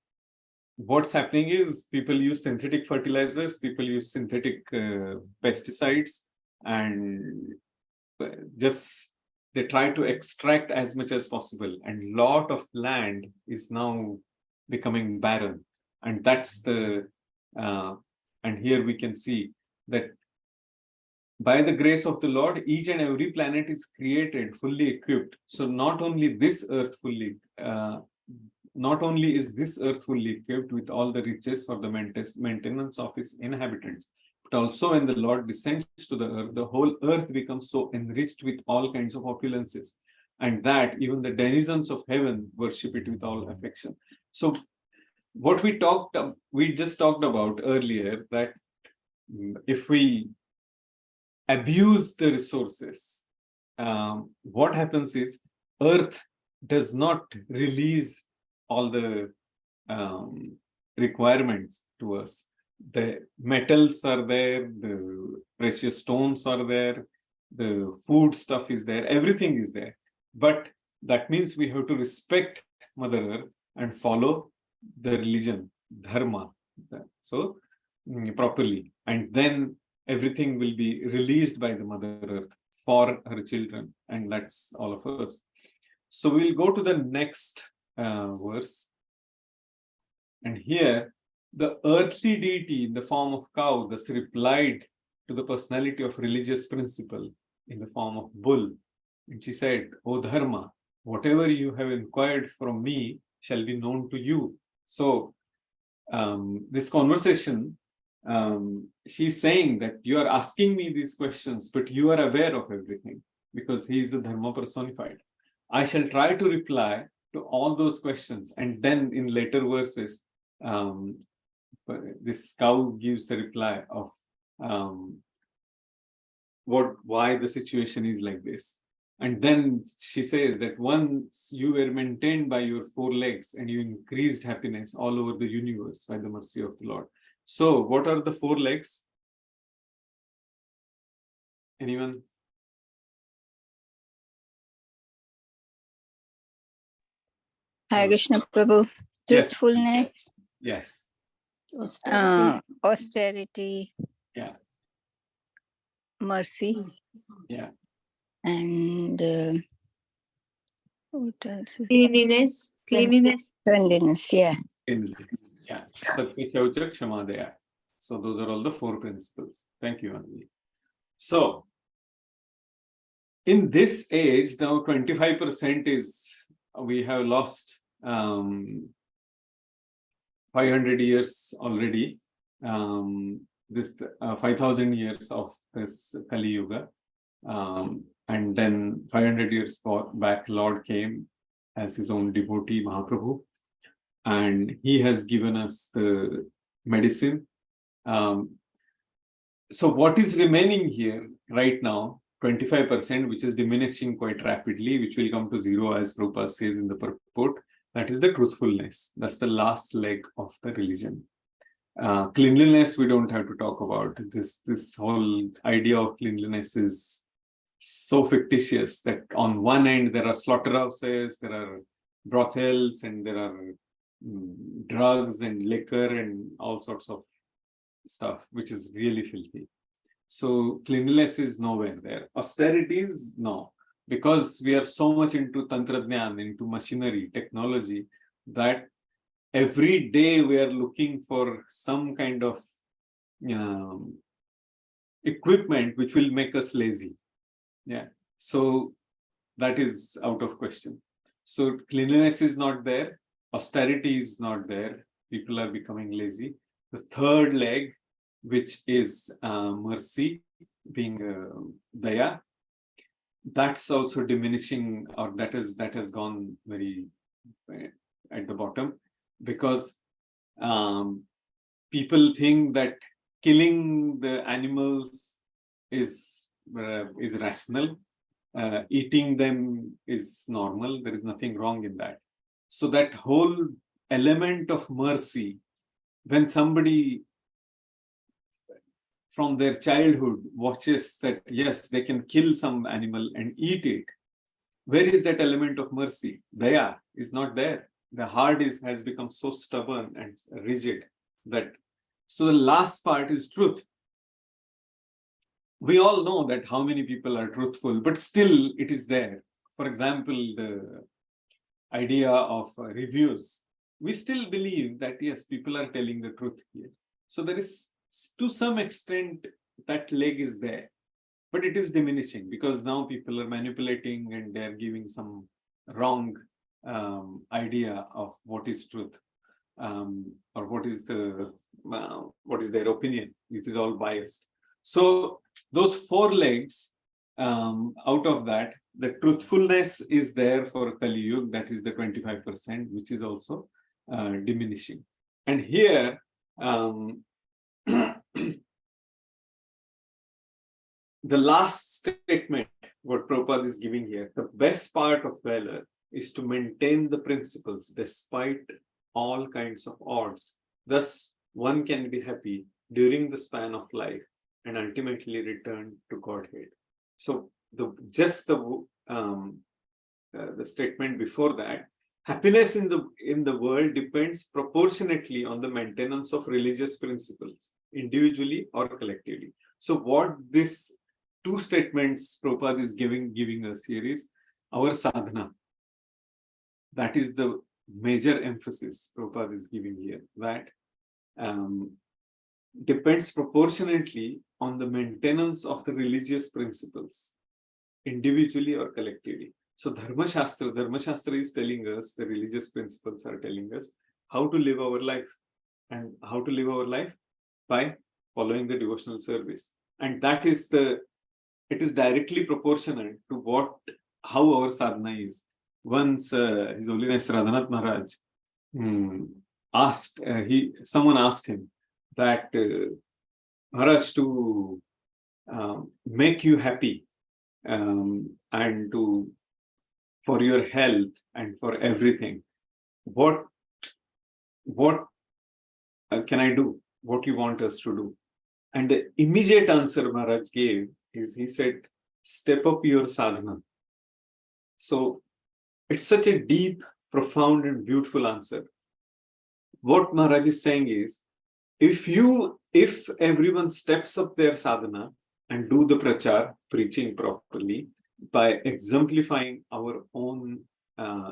what's happening is people use synthetic fertilizers, people use synthetic pesticides, and just they try to extract as much as possible. And lot of land is now becoming barren. And that's the, and here we can see that by the grace of the Lord, each and every planet is created fully equipped. So not only this earth fully, not only is this earth fully equipped with all the riches for the maintenance of its inhabitants, but also when the Lord descends to the earth, the whole earth becomes so enriched with all kinds of opulences, and that even the denizens of heaven worship it with all affection. So what we just talked about earlier, that if we abuse the resources, what happens is earth does not release all the requirements to us. The metals are there, the precious stones are there, the food stuff is there, everything is there. But that means we have to respect Mother Earth and follow the religion, dharma, so properly. And then everything will be released by the Mother Earth for her children, and that's all of us. So we'll go to the next verse. And here, the earthly deity in the form of cow thus replied to the personality of religious principle in the form of bull. And she said, "O Dharma, whatever you have inquired from me shall be known to you." So this conversation, she's saying that you are asking me these questions, but you are aware of everything because he is the Dharma personified. I shall try to reply to all those questions. And then in later verses, this cow gives the reply of why the situation is like this. And then she says that once you were maintained by your 4 legs and you increased happiness all over the universe by the mercy of the Lord. So what are the 4 legs? Anyone? Hare Krishna, Prabhu. Yes. Truthfulness, Yes. austerity, Yeah. mercy, Yeah. and what else? Cleanliness. Cleanliness. Cleanliness, yeah. Yeah. Satya, Shaucha, Kshama, Daya. So those are all the 4 principles. Thank you, Anvi. So in this age, now 25% is, we have lost 500 years already. This 5,000 years of this Kali Yuga. And then 500 years back, Lord came as his own devotee, Mahaprabhu. And he has given us the medicine. So what is remaining here right now, 25%, which is diminishing quite rapidly, which will come to 0 as Prabhupada says in the purport, that is the truthfulness. That's the last leg of the religion. Cleanliness, we don't have to talk about. This whole idea of cleanliness is so fictitious that on one end there are slaughterhouses, there are brothels, and there are drugs and liquor and all sorts of stuff, which is really filthy. So cleanliness is nowhere there. Austerities, no, because we are so much into tantradnyan, into machinery, technology, that every day we are looking for some kind of equipment which will make us lazy. Yeah, so that is out of question. So cleanliness is not there, austerity is not there, people are becoming lazy. The third leg, which is mercy, being daya, that's also diminishing, or that has gone very at the bottom, because people think that killing the animals is rational, eating them is normal. There is nothing wrong in that. So that whole element of mercy, when somebody from their childhood watches that, yes, they can kill some animal and eat it, where is that element of mercy? Daya is not there. The heart has become so stubborn and rigid that. So the last part is truth. We all know that how many people are truthful, but still it is there. For example, the idea of reviews. We still believe that, yes, people are telling the truth here. So there is, to some extent, that leg is there. But it is diminishing because now people are manipulating and they're giving some wrong idea of what is truth, or what is their opinion. It is all biased. So those four legs, out of that, the truthfulness is there for Kali Yuga, that is the 25%, which is also diminishing. And here, the last statement, what Prabhupada is giving here, the best part of valor is to maintain the principles despite all kinds of odds. Thus, one can be happy during the span of life and ultimately return to Godhead. So, the statement before that, happiness in the world depends proportionately on the maintenance of religious principles, individually or collectively. So, what this two statements Prabhupada is giving us here is our sadhana. That is the major emphasis Prabhupada is giving here, that depends proportionately on the maintenance of the religious principles, individually or collectively. So Dharma Shastra is telling us, the religious principles are telling us how to live our life. And how to live our life? By following the devotional service. And that is it is directly proportional to how our sadhana is. Once His Holiness Radhanath Maharaj someone asked him that, Maharaj, to make you happy and for your health and for everything, what can I do? What you want us to do? And the immediate answer Maharaj gave is, he said, step up your sadhana. So it's such a deep, profound and beautiful answer. What Maharaj is saying is, if everyone steps up their sadhana and do the prachar, preaching properly, by exemplifying our own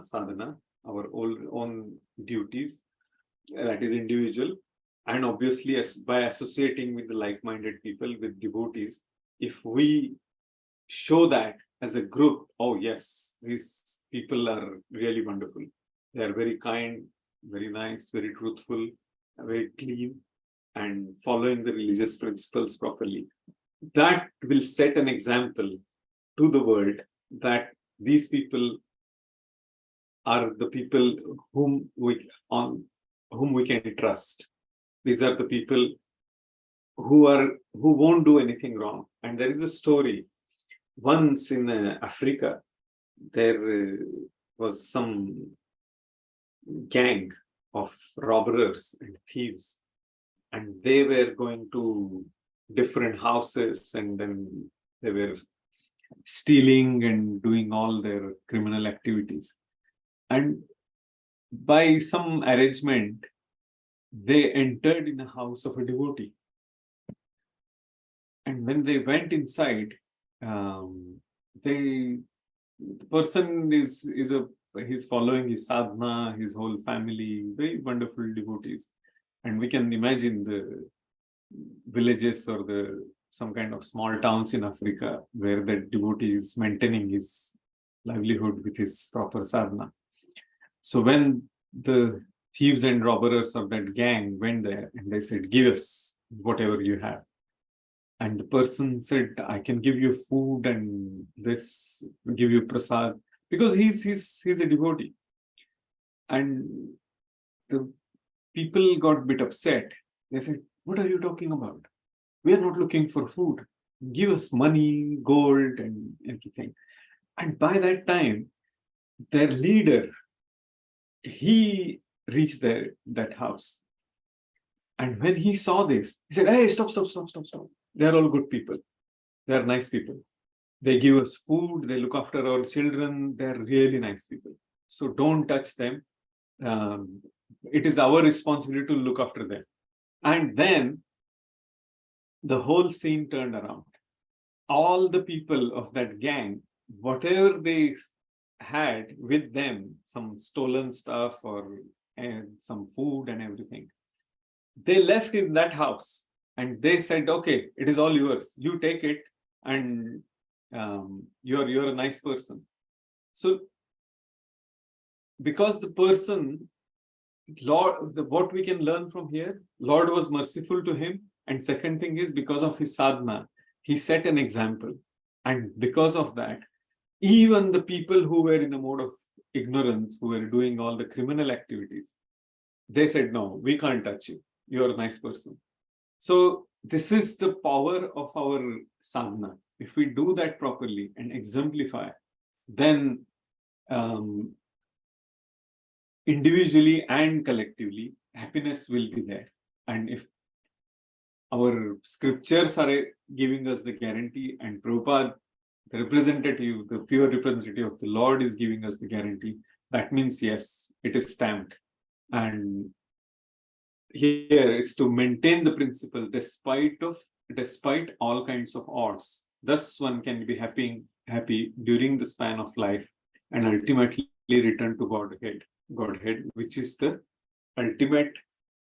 sadhana, our own duties, that is individual, and obviously by associating with the like-minded people, with devotees, if we show that as a group, oh yes, these people are really wonderful. They are very kind, very nice, very truthful, very clean, and following the religious principles properly. That will set an example to the world that these people are the people whom we can trust. These are the people who won't do anything wrong. And there is a story. Once in Africa, there was some gang of robbers and thieves, and they were going to different houses, and then they were stealing and doing all their criminal activities. And by some arrangement, they entered in a house of a devotee. And when they went inside, the person he's following his sadhana, his whole family, very wonderful devotees. And we can imagine the villages or some kind of small towns in Africa where the devotee is maintaining his livelihood with his proper sadhana. So when the thieves and robbers of that gang went there and they said, give us whatever you have. And the person said, I can give you food and this, give you prasad, because he's a devotee. And the people got a bit upset. They said, what are you talking about? We are not looking for food. Give us money, gold, and everything. And by that time, their leader, he reached that house. And when he saw this, he said, hey, stop. They're all good people. They're nice people. They give us food. They look after our children. They're really nice people. So don't touch them. It is our responsibility to look after them. And then the whole scene turned around. All the people of that gang, whatever they had with them, some stolen stuff or some food and everything, they left in that house and they said, okay, it is all yours. You take it and you're a nice person. So because the person, Lord, what we can learn from here, Lord was merciful to him. And second thing is, because of his sadhana, he set an example. And because of that, even the people who were in a mode of ignorance, who were doing all the criminal activities, they said, no, we can't touch you. You're a nice person. So this is the power of our sadhana. If we do that properly and exemplify, then individually and collectively, happiness will be there. And if our scriptures are giving us the guarantee, and Prabhupada, the representative, the pure representative of the Lord, is giving us the guarantee, that means yes, it is stamped. And here is to maintain the principle despite all kinds of odds. Thus one can be happy during the span of life and ultimately return to Godhead, which is the ultimate,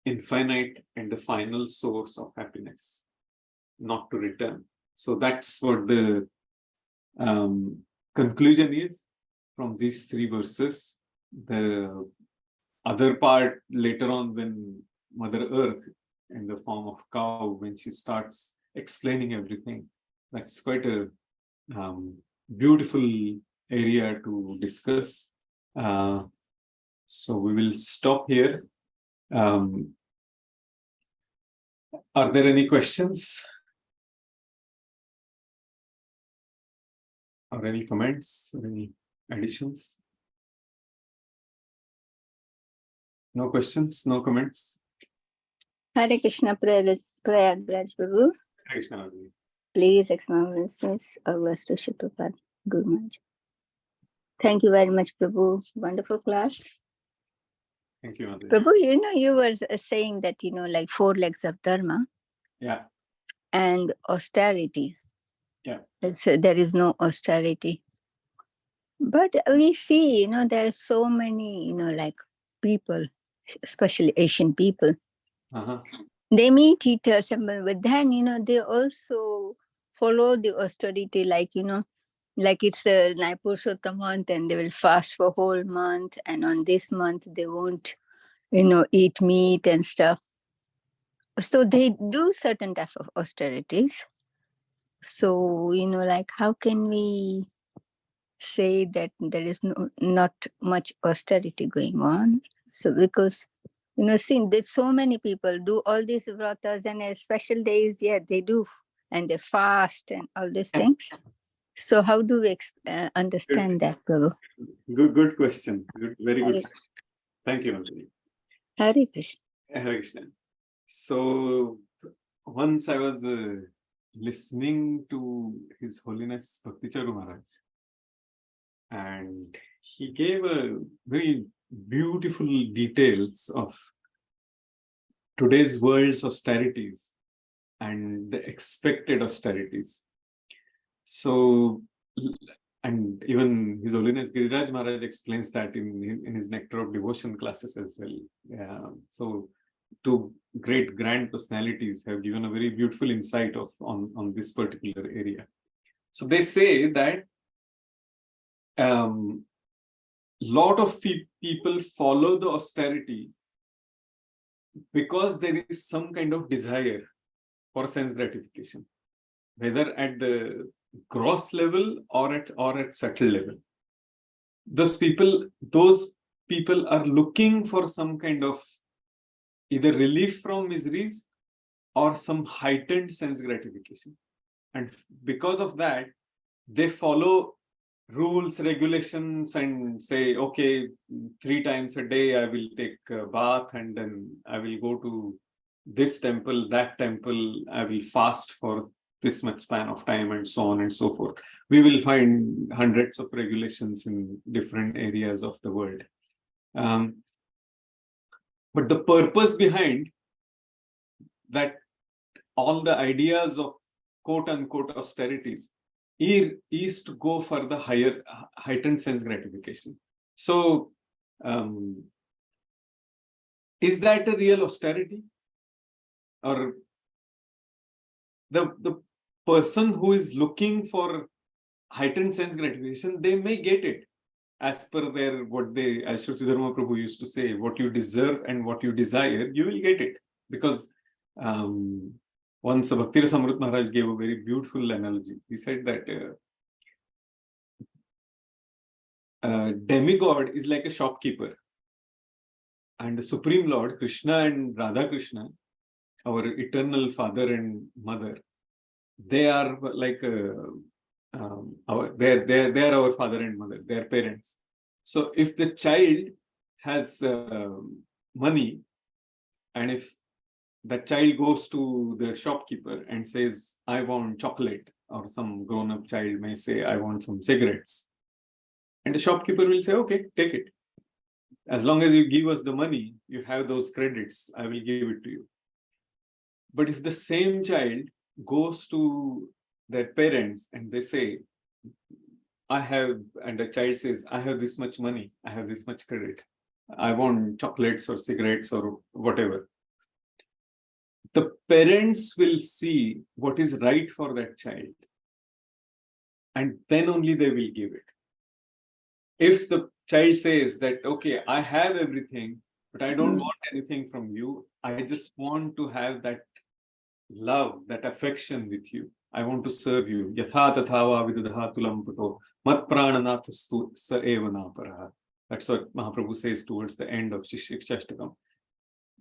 infinite, and the final source of happiness, not to return. So that's what the conclusion is from these three verses. The other part later on, when Mother Earth in the form of cow, when she starts explaining everything, that's quite a beautiful area to discuss. So we will stop here. Are there any questions? Or any comments, or any additions? No questions, no comments? Hare Krishna, Prayagraj Prabhu. Krishna. Please acknowledge this August Prabhupada Guru Maharaj. Thank you very much, Prabhu. Wonderful class. Thank you, Madhu. Prabhu, you were saying that, like 4 legs of Dharma. Yeah. And austerity. Yeah. There is no austerity. But we see, there are so many, like people, especially Asian people. They meet each other, but then, they also follow the austerity, like, like it's a Naipurushotta month and they will fast for a whole month. And on this month, they won't, eat meat and stuff. So they do certain type of austerities. So, like how can we say that there is not much austerity going on? So because, see, there's so many people do all these vratas and special days, they do, and they fast and all these things. So how do we understand that, Prabhu? Good question. Very good. Thank you, Madhu. Hare Krishna. Hare Krishna. So once I was listening to His Holiness Bhakti Charu Maharaj, and he gave a very beautiful details of today's world's austerities and the expected austerities. So, and even His Holiness Giriraj Maharaj explains that in his Nectar of Devotion classes as well. So, two great grand personalities have given a very beautiful insight on this particular area. So they say that lot of people follow the austerity because there is some kind of desire for sense gratification, whether at the gross level or at subtle level. Those people are looking for some kind of either relief from miseries or some heightened sense gratification. And because of that, they follow rules, regulations, and say, okay, 3 times a day I will take a bath, and then I will go to this temple, that temple, I will fast for this much span of time, and so on and so forth. We will find hundreds of regulations in different areas of the world. But the purpose behind that, all the ideas of quote unquote austerities, is to go for the heightened sense gratification. So, is that a real austerity? Or the person who is looking for heightened sense gratification, they may get it as per their, as Shuddharma Prabhu used to say, what you deserve and what you desire, you will get it. Because once Bhakti Rasamrut Maharaj gave a very beautiful analogy. He said that demigod is like a shopkeeper, and the Supreme Lord, Krishna and Radha Krishna, our eternal father and mother, they are like they are our father and mother, they are parents. So if the child has money, and if the child goes to the shopkeeper and says, I want chocolate, or some grown-up child may say, I want some cigarettes, and the shopkeeper will say, okay, take it. As long as you give us the money, you have those credits, I will give it to you. But if the same child goes to their parents and they say, and the child says, I have this much money, I have this much credit, I want chocolates or cigarettes or whatever, the parents will see what is right for that child, and then only they will give it. If the child says that, okay, I have everything, but I don't want anything from you, I just want to have that love, that affection with you, I want to serve you. Yatha tathava vidudha tulam puto mat prananathastu sa eva naparaha. That's what Mahaprabhu says towards the end of Shikshashtakam.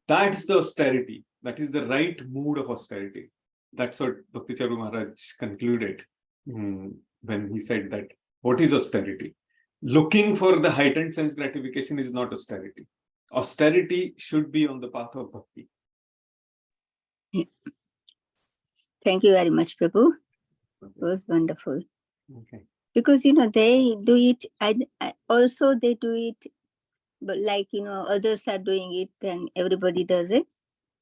That's the austerity. That is the right mood of austerity. That's what Bhakti Charu Maharaj concluded when he said that, what is austerity? Looking for the heightened sense gratification is not austerity. Austerity should be on the path of bhakti. Yeah. Thank you very much, Prabhu. It was wonderful. Okay. Because, they do it, also they do it, but like, others are doing it and everybody does it.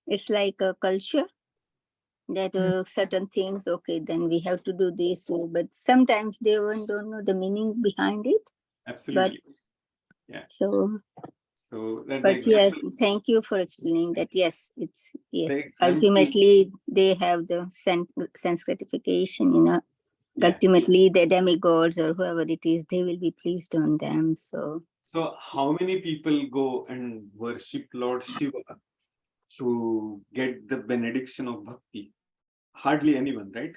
It's like a culture that certain things, okay, then we have to do this. But sometimes they even don't know the meaning behind it. Absolutely. But, yeah. So that but yes, thank you for explaining that. Yes, example, ultimately they have the sense gratification, yeah. Ultimately the demigods or whoever it is, they will be pleased on them. So how many people go and worship Lord Shiva to get the benediction of bhakti? Hardly anyone, right?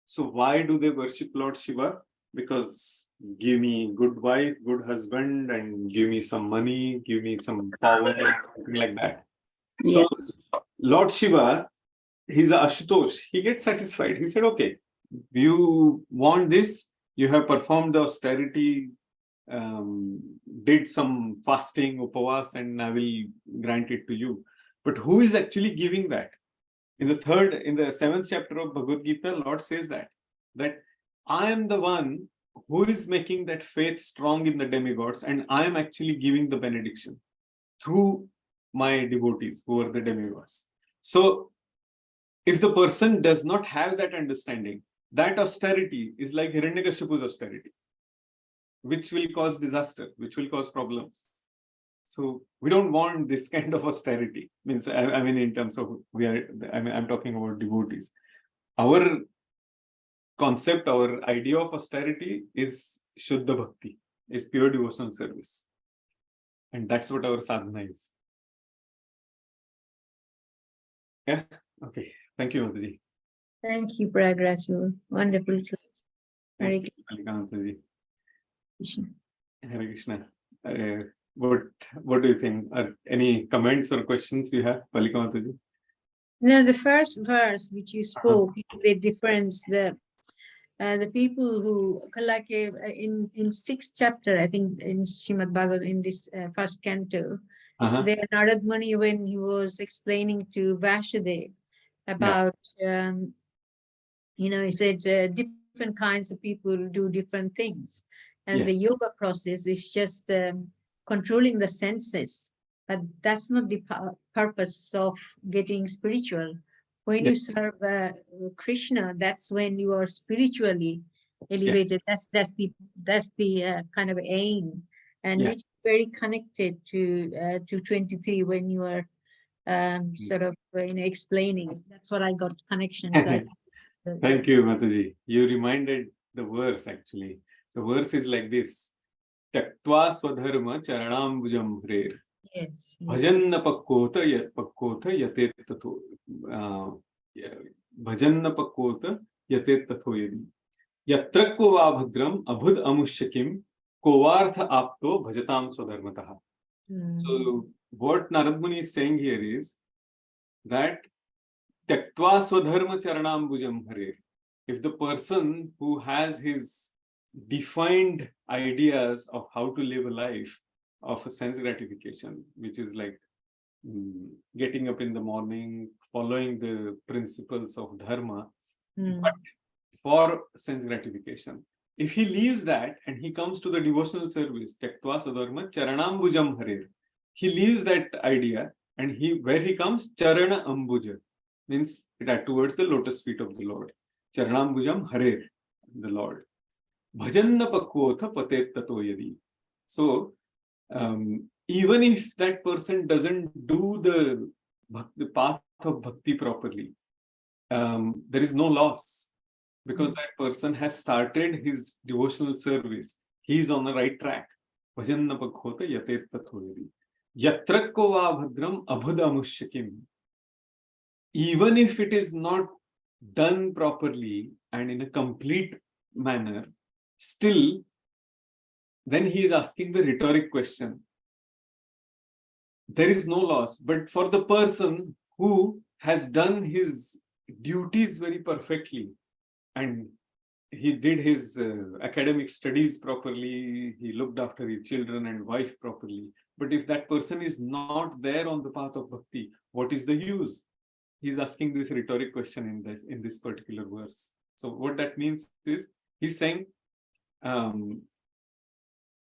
So why do they worship Lord Shiva? Because give me good wife, good husband, and give me some money, give me some power, something like that. yeah. So Lord Shiva, he's a Ashutosh. He gets satisfied. He said, okay, you want this, you have performed the austerity, did some fasting, upavas, and I will grant it to you. But who is actually giving that? In the 7th chapter of Bhagavad Gita, Lord says that I am the one who is making that faith strong in the demigods, and I am actually giving the benediction through my devotees who are the demigods. So if the person does not have that understanding, that austerity is like Hiranyakashipu's austerity, which will cause disaster, which will cause problems. So we don't want this kind of austerity. Means, I mean, in terms of I'm talking about devotees. Our concept, our idea of austerity is Shuddha Bhakti, is pure devotional service. And that's what our sadhana is. Yeah? Okay. Thank you, Mataji. Thank you, Prayagraj. You were wonderful. Hare Krishna. Hare Krishna. What do you think? Any comments or questions you have, Palika Mataji? Now, the first verse which you spoke, the difference, the people who, like in sixth chapter, I think in Srimad Bhagavatam, in this first canto, there Narad Muni, when he was explaining to Vasudeva about, he said different kinds of people do different things. And the yoga process is just controlling the senses. But that's not the purpose of getting spiritual. When you serve Krishna, that's when you are spiritually elevated. That's the kind of aim, and which is very connected to 23 when you are sort of explaining. That's what I got connection. So Thank you, Mataji. You reminded the verse actually. The verse is like this: Tyaktva swadharma charanambujam hrer. Yes. Bhajanna pakkota yatet tatho. Bhajanna pakkota yatet tatho yadi. Yatrakko va bhadram abhud amushyakim kovartha apto bhajatam swadharmataha. So what Narad Muni is saying here is that Tyaktva swadharma charanambujam hare. If the person who has his defined ideas of how to live a life of a sense gratification, which is like getting up in the morning, following the principles of dharma, but for sense gratification. If he leaves that and he comes to the devotional service, Tyaktva swadharma charanambujam hare, he leaves that idea and where he comes, charana ambuja, means towards the lotus feet of the Lord. Charanambujam harer, the Lord. Bhajanna pakkotha patet tato yadi. So, even if that person doesn't do the path of bhakti properly, there is no loss, because that person has started his devotional service. He is on the right track. Bhajanna pakkotha yatet tato yadi. Yatratko va bhadram abhudamushyakim. Even if it is not done properly and in a complete manner, still, then he is asking the rhetoric question. There is no loss, but for the person who has done his duties very perfectly and he did his academic studies properly, he looked after his children and wife properly, but if that person is not there on the path of bhakti, what is the use? He's asking this rhetoric question in this particular verse. So what that means is, he's saying,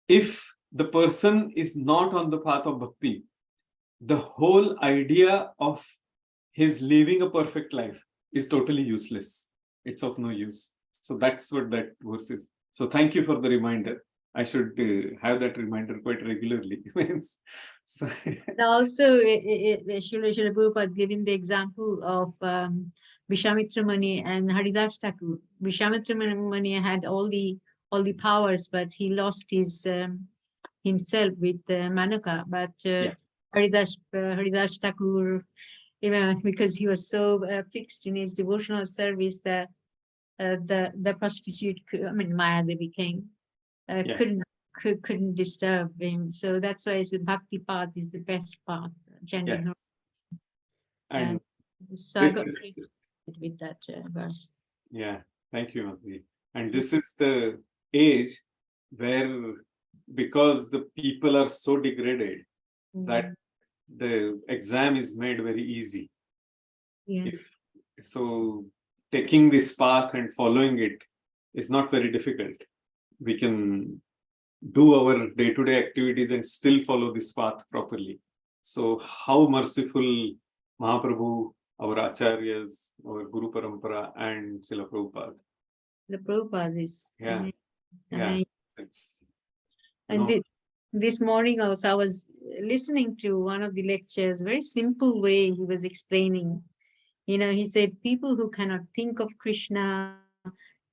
if the person is not on the path of bhakti, the whole idea of his living a perfect life is totally useless. It's of no use. So that's what that verse is. So thank you for the reminder. I should have that reminder quite regularly. So, and also, Srila Prabhupada giving the example of Vishwamitra Muni and Haridas Thakur. Vishwamitra Muni had all the powers, but he lost his himself with Manuka. But Haridas Thakur, because he was so fixed in his devotional service, that the prostitute, Mayadevi came, couldn't disturb him. So that's why the bhakti path is the best path. And so I got with that verse. Yeah, thank you, Madhuri. And this is the age where, because the people are so degraded, that the exam is made very easy. Yes. So taking this path and following it is not very difficult. We can do our day-to-day activities and still follow this path properly. So how merciful Mahaprabhu, our Acharyas, our Guru Parampara, and Srila Prabhupada. The Prabhupada is amazing. And this morning also, I was listening to one of the lectures, very simple way he was explaining. He said, people who cannot think of Krishna,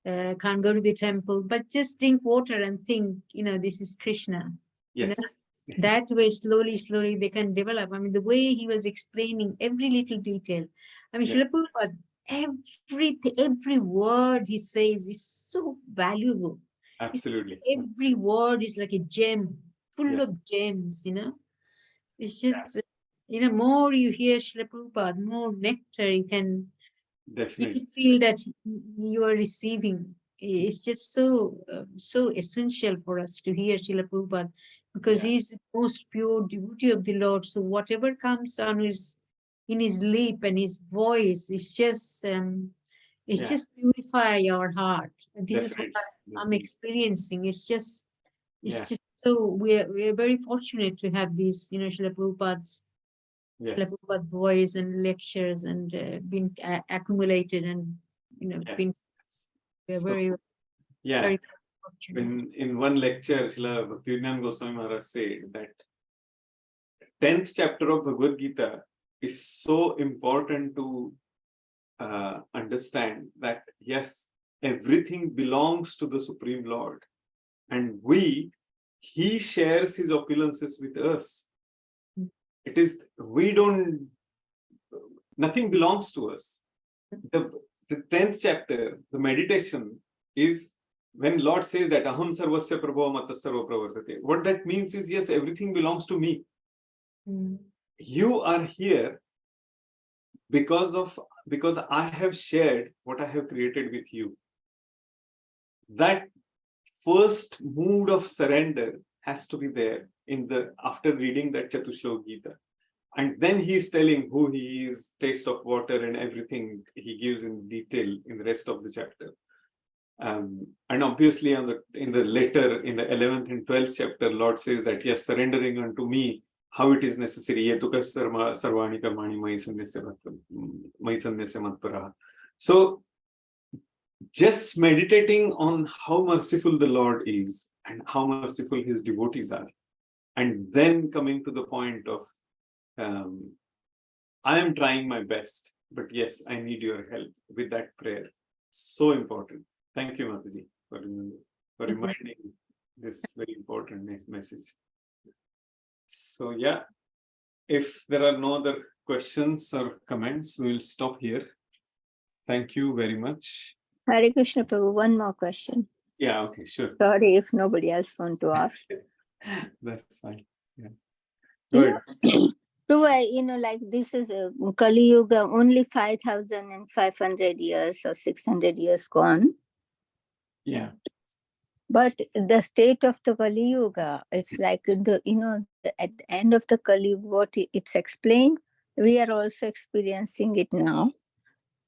can't go to the temple, but just drink water and think, this is Krishna. Yes. That way, slowly they can develop. The way he was explaining every little detail. Srila Prabhupada, every word he says is so valuable. Absolutely. Every word is like a gem, full of gems, It's just, more you hear Srila Prabhupada, more nectar you can feel that you are receiving. it's just so essential for us to hear Srila Prabhupada, because Yeah. he's the most pure devotee of the Lord. So whatever comes on in his lip and his voice, it's Yeah. just purify our heart. And this is what Definitely. I'm experiencing. It's Yeah. just so we're very fortunate to have these, Srila Prabhupada's Yes. voice and lectures and been accumulated and been Yes. we're So, very yeah. very fortunate. In one lecture, Srila Bhaktivedanta Goswami Maharaj said that 10th chapter of Bhagavad Gita is so important to understand that, yes, everything belongs to the Supreme Lord. And he shares his opulences with us. It is, nothing belongs to us. The 10th chapter, the meditation, is when Lord says that Aham sarvasya prabhava mata sarva pravartate. What that means is, yes, everything belongs to me. You are here because I have shared what I have created with you. That first mood of surrender has to be there after reading that Chatushlok Gita. And then he is telling who he is, taste of water and everything he gives in detail in the rest of the chapter. And obviously in the 11th and 12th chapter, Lord says that, yes, surrendering unto me, how it is necessary. Sarvani karmani mayi sanyasya matparaha. So just meditating on how merciful the Lord is and how merciful his devotees are, and then coming to the point of I am trying my best, but yes, I need your help with that prayer. So important. Thank you, Mataji, for reminding this very important message. So yeah, if there are no other questions or comments, we will stop here. Thank you very much. Hare Krishna Prabhu, one more question. Yeah, okay, sure. Sorry if nobody else wants to ask. That's fine. Yeah. Good. Prabhu, like this is a Kali Yuga, only 5,500 years or 600 years gone. Yeah. But the state of the Kali Yuga, it's like at the end of the Kali Yuga, what it's explained, we are also experiencing it now.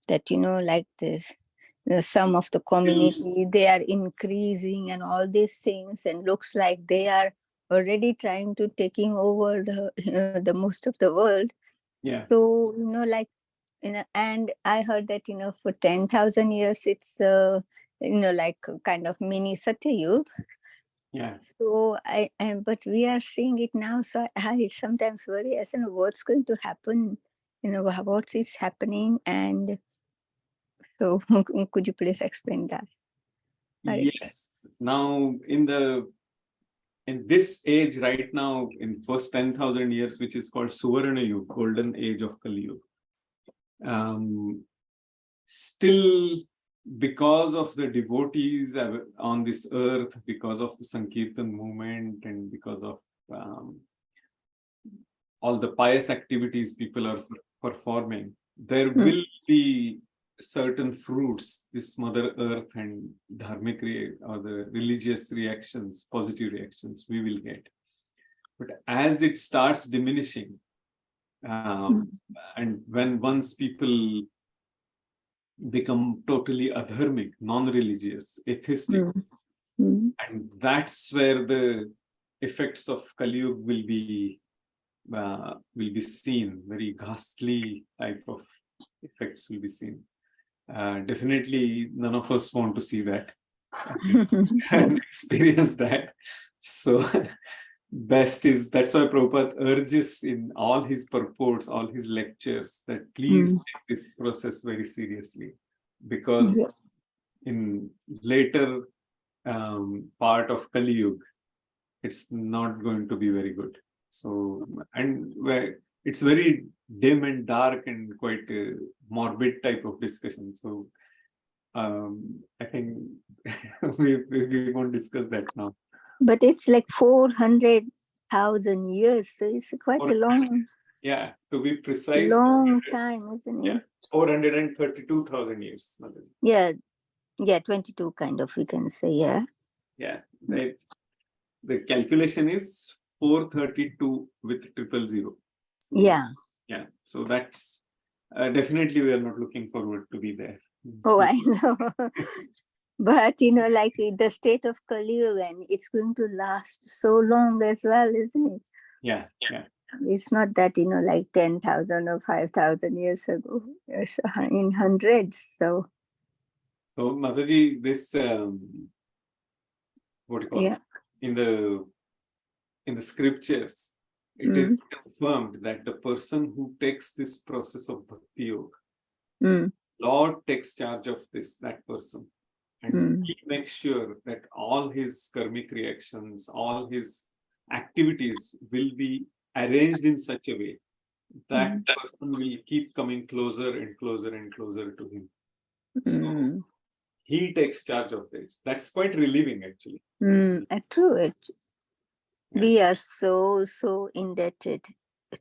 That like this, some of the community, they are increasing and all these things, and looks like they are already trying to taking over the most of the world. Yeah. So and I heard that for 10,000 years it's like kind of mini Satyayug. Yeah. So but we are seeing it now. So I sometimes worry, I don't know what's going to happen. What is happening, and so could you please explain that? Yes. Now in this age right now, in first 10,000 years, which is called Suvarna Yuga, golden age of Kali Yuga, still, because of the devotees on this earth, because of the Sankirtan movement, and because of all the pious activities people are performing, there will be certain fruits, this Mother Earth and dharmic or the religious reactions, positive reactions we will get. But as it starts diminishing, and once people become totally adharmic, non-religious, atheistic, and that's where the effects of Kali Yuga will be seen. Very ghastly type of effects will be seen. Definitely, none of us want to see that and experience that. So, that's why Prabhupada urges in all his purports, all his lectures, that please take this process very seriously, because in later part of Kali Yuga, it's not going to be very good. So, and it's very dim and dark and quite a morbid type of discussion. So I think we won't discuss that now. But it's like 400,000 years. So it's quite a long. Yeah, to be precise. Long time, isn't it? Yeah, 432,000 years. Yeah, Yeah, 22 kind of, we can say, yeah. Yeah, the calculation is 432 with 000. So, Yeah. Yeah, so that's definitely we are not looking forward to be there. Oh, I know. But, you know, like the state of Kali Yuga, and it's going to last so long as well, isn't it? Yeah, yeah. It's not that, you know, like 10,000 or 5,000 years ago. It's in hundreds. So, Mataji, this what do you call yeah. it? In the scriptures, it is confirmed that the person who takes this process of bhakti yoga, Lord takes charge of that person, and he makes sure that all his karmic reactions, all his activities will be arranged in such a way that person will keep coming closer and closer and closer to him. So he takes charge of this. That's quite relieving, actually. True. We are so indebted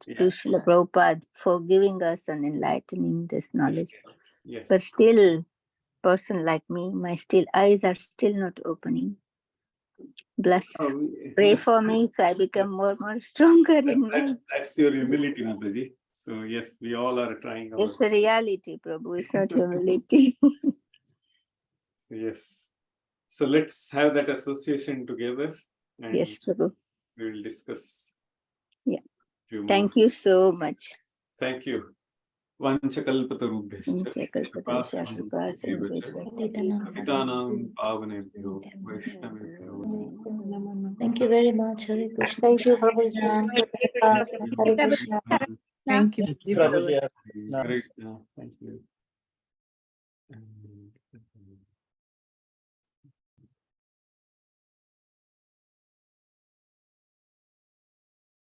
to Srila Prabhupada for giving us and enlightening this knowledge. Yes. But still, person like me, my eyes are still not opening. Bless. Pray for me so I become more stronger That's your humility, Mataji. So yes, we all are trying. It's the reality, Prabhu. It's not humility. Yes. So let's have that association together. And yes, Prabhu. We will discuss. Yeah. Thank you so much. Thank you. Vanchakalpatarubhyascha Patitanam pavanebhyo Vaishnavebhyo. Thank you very much. Hare Krishna. Thank you, Prabhu. Hare Krishna. Thank you. Hare Krishna. Thank you.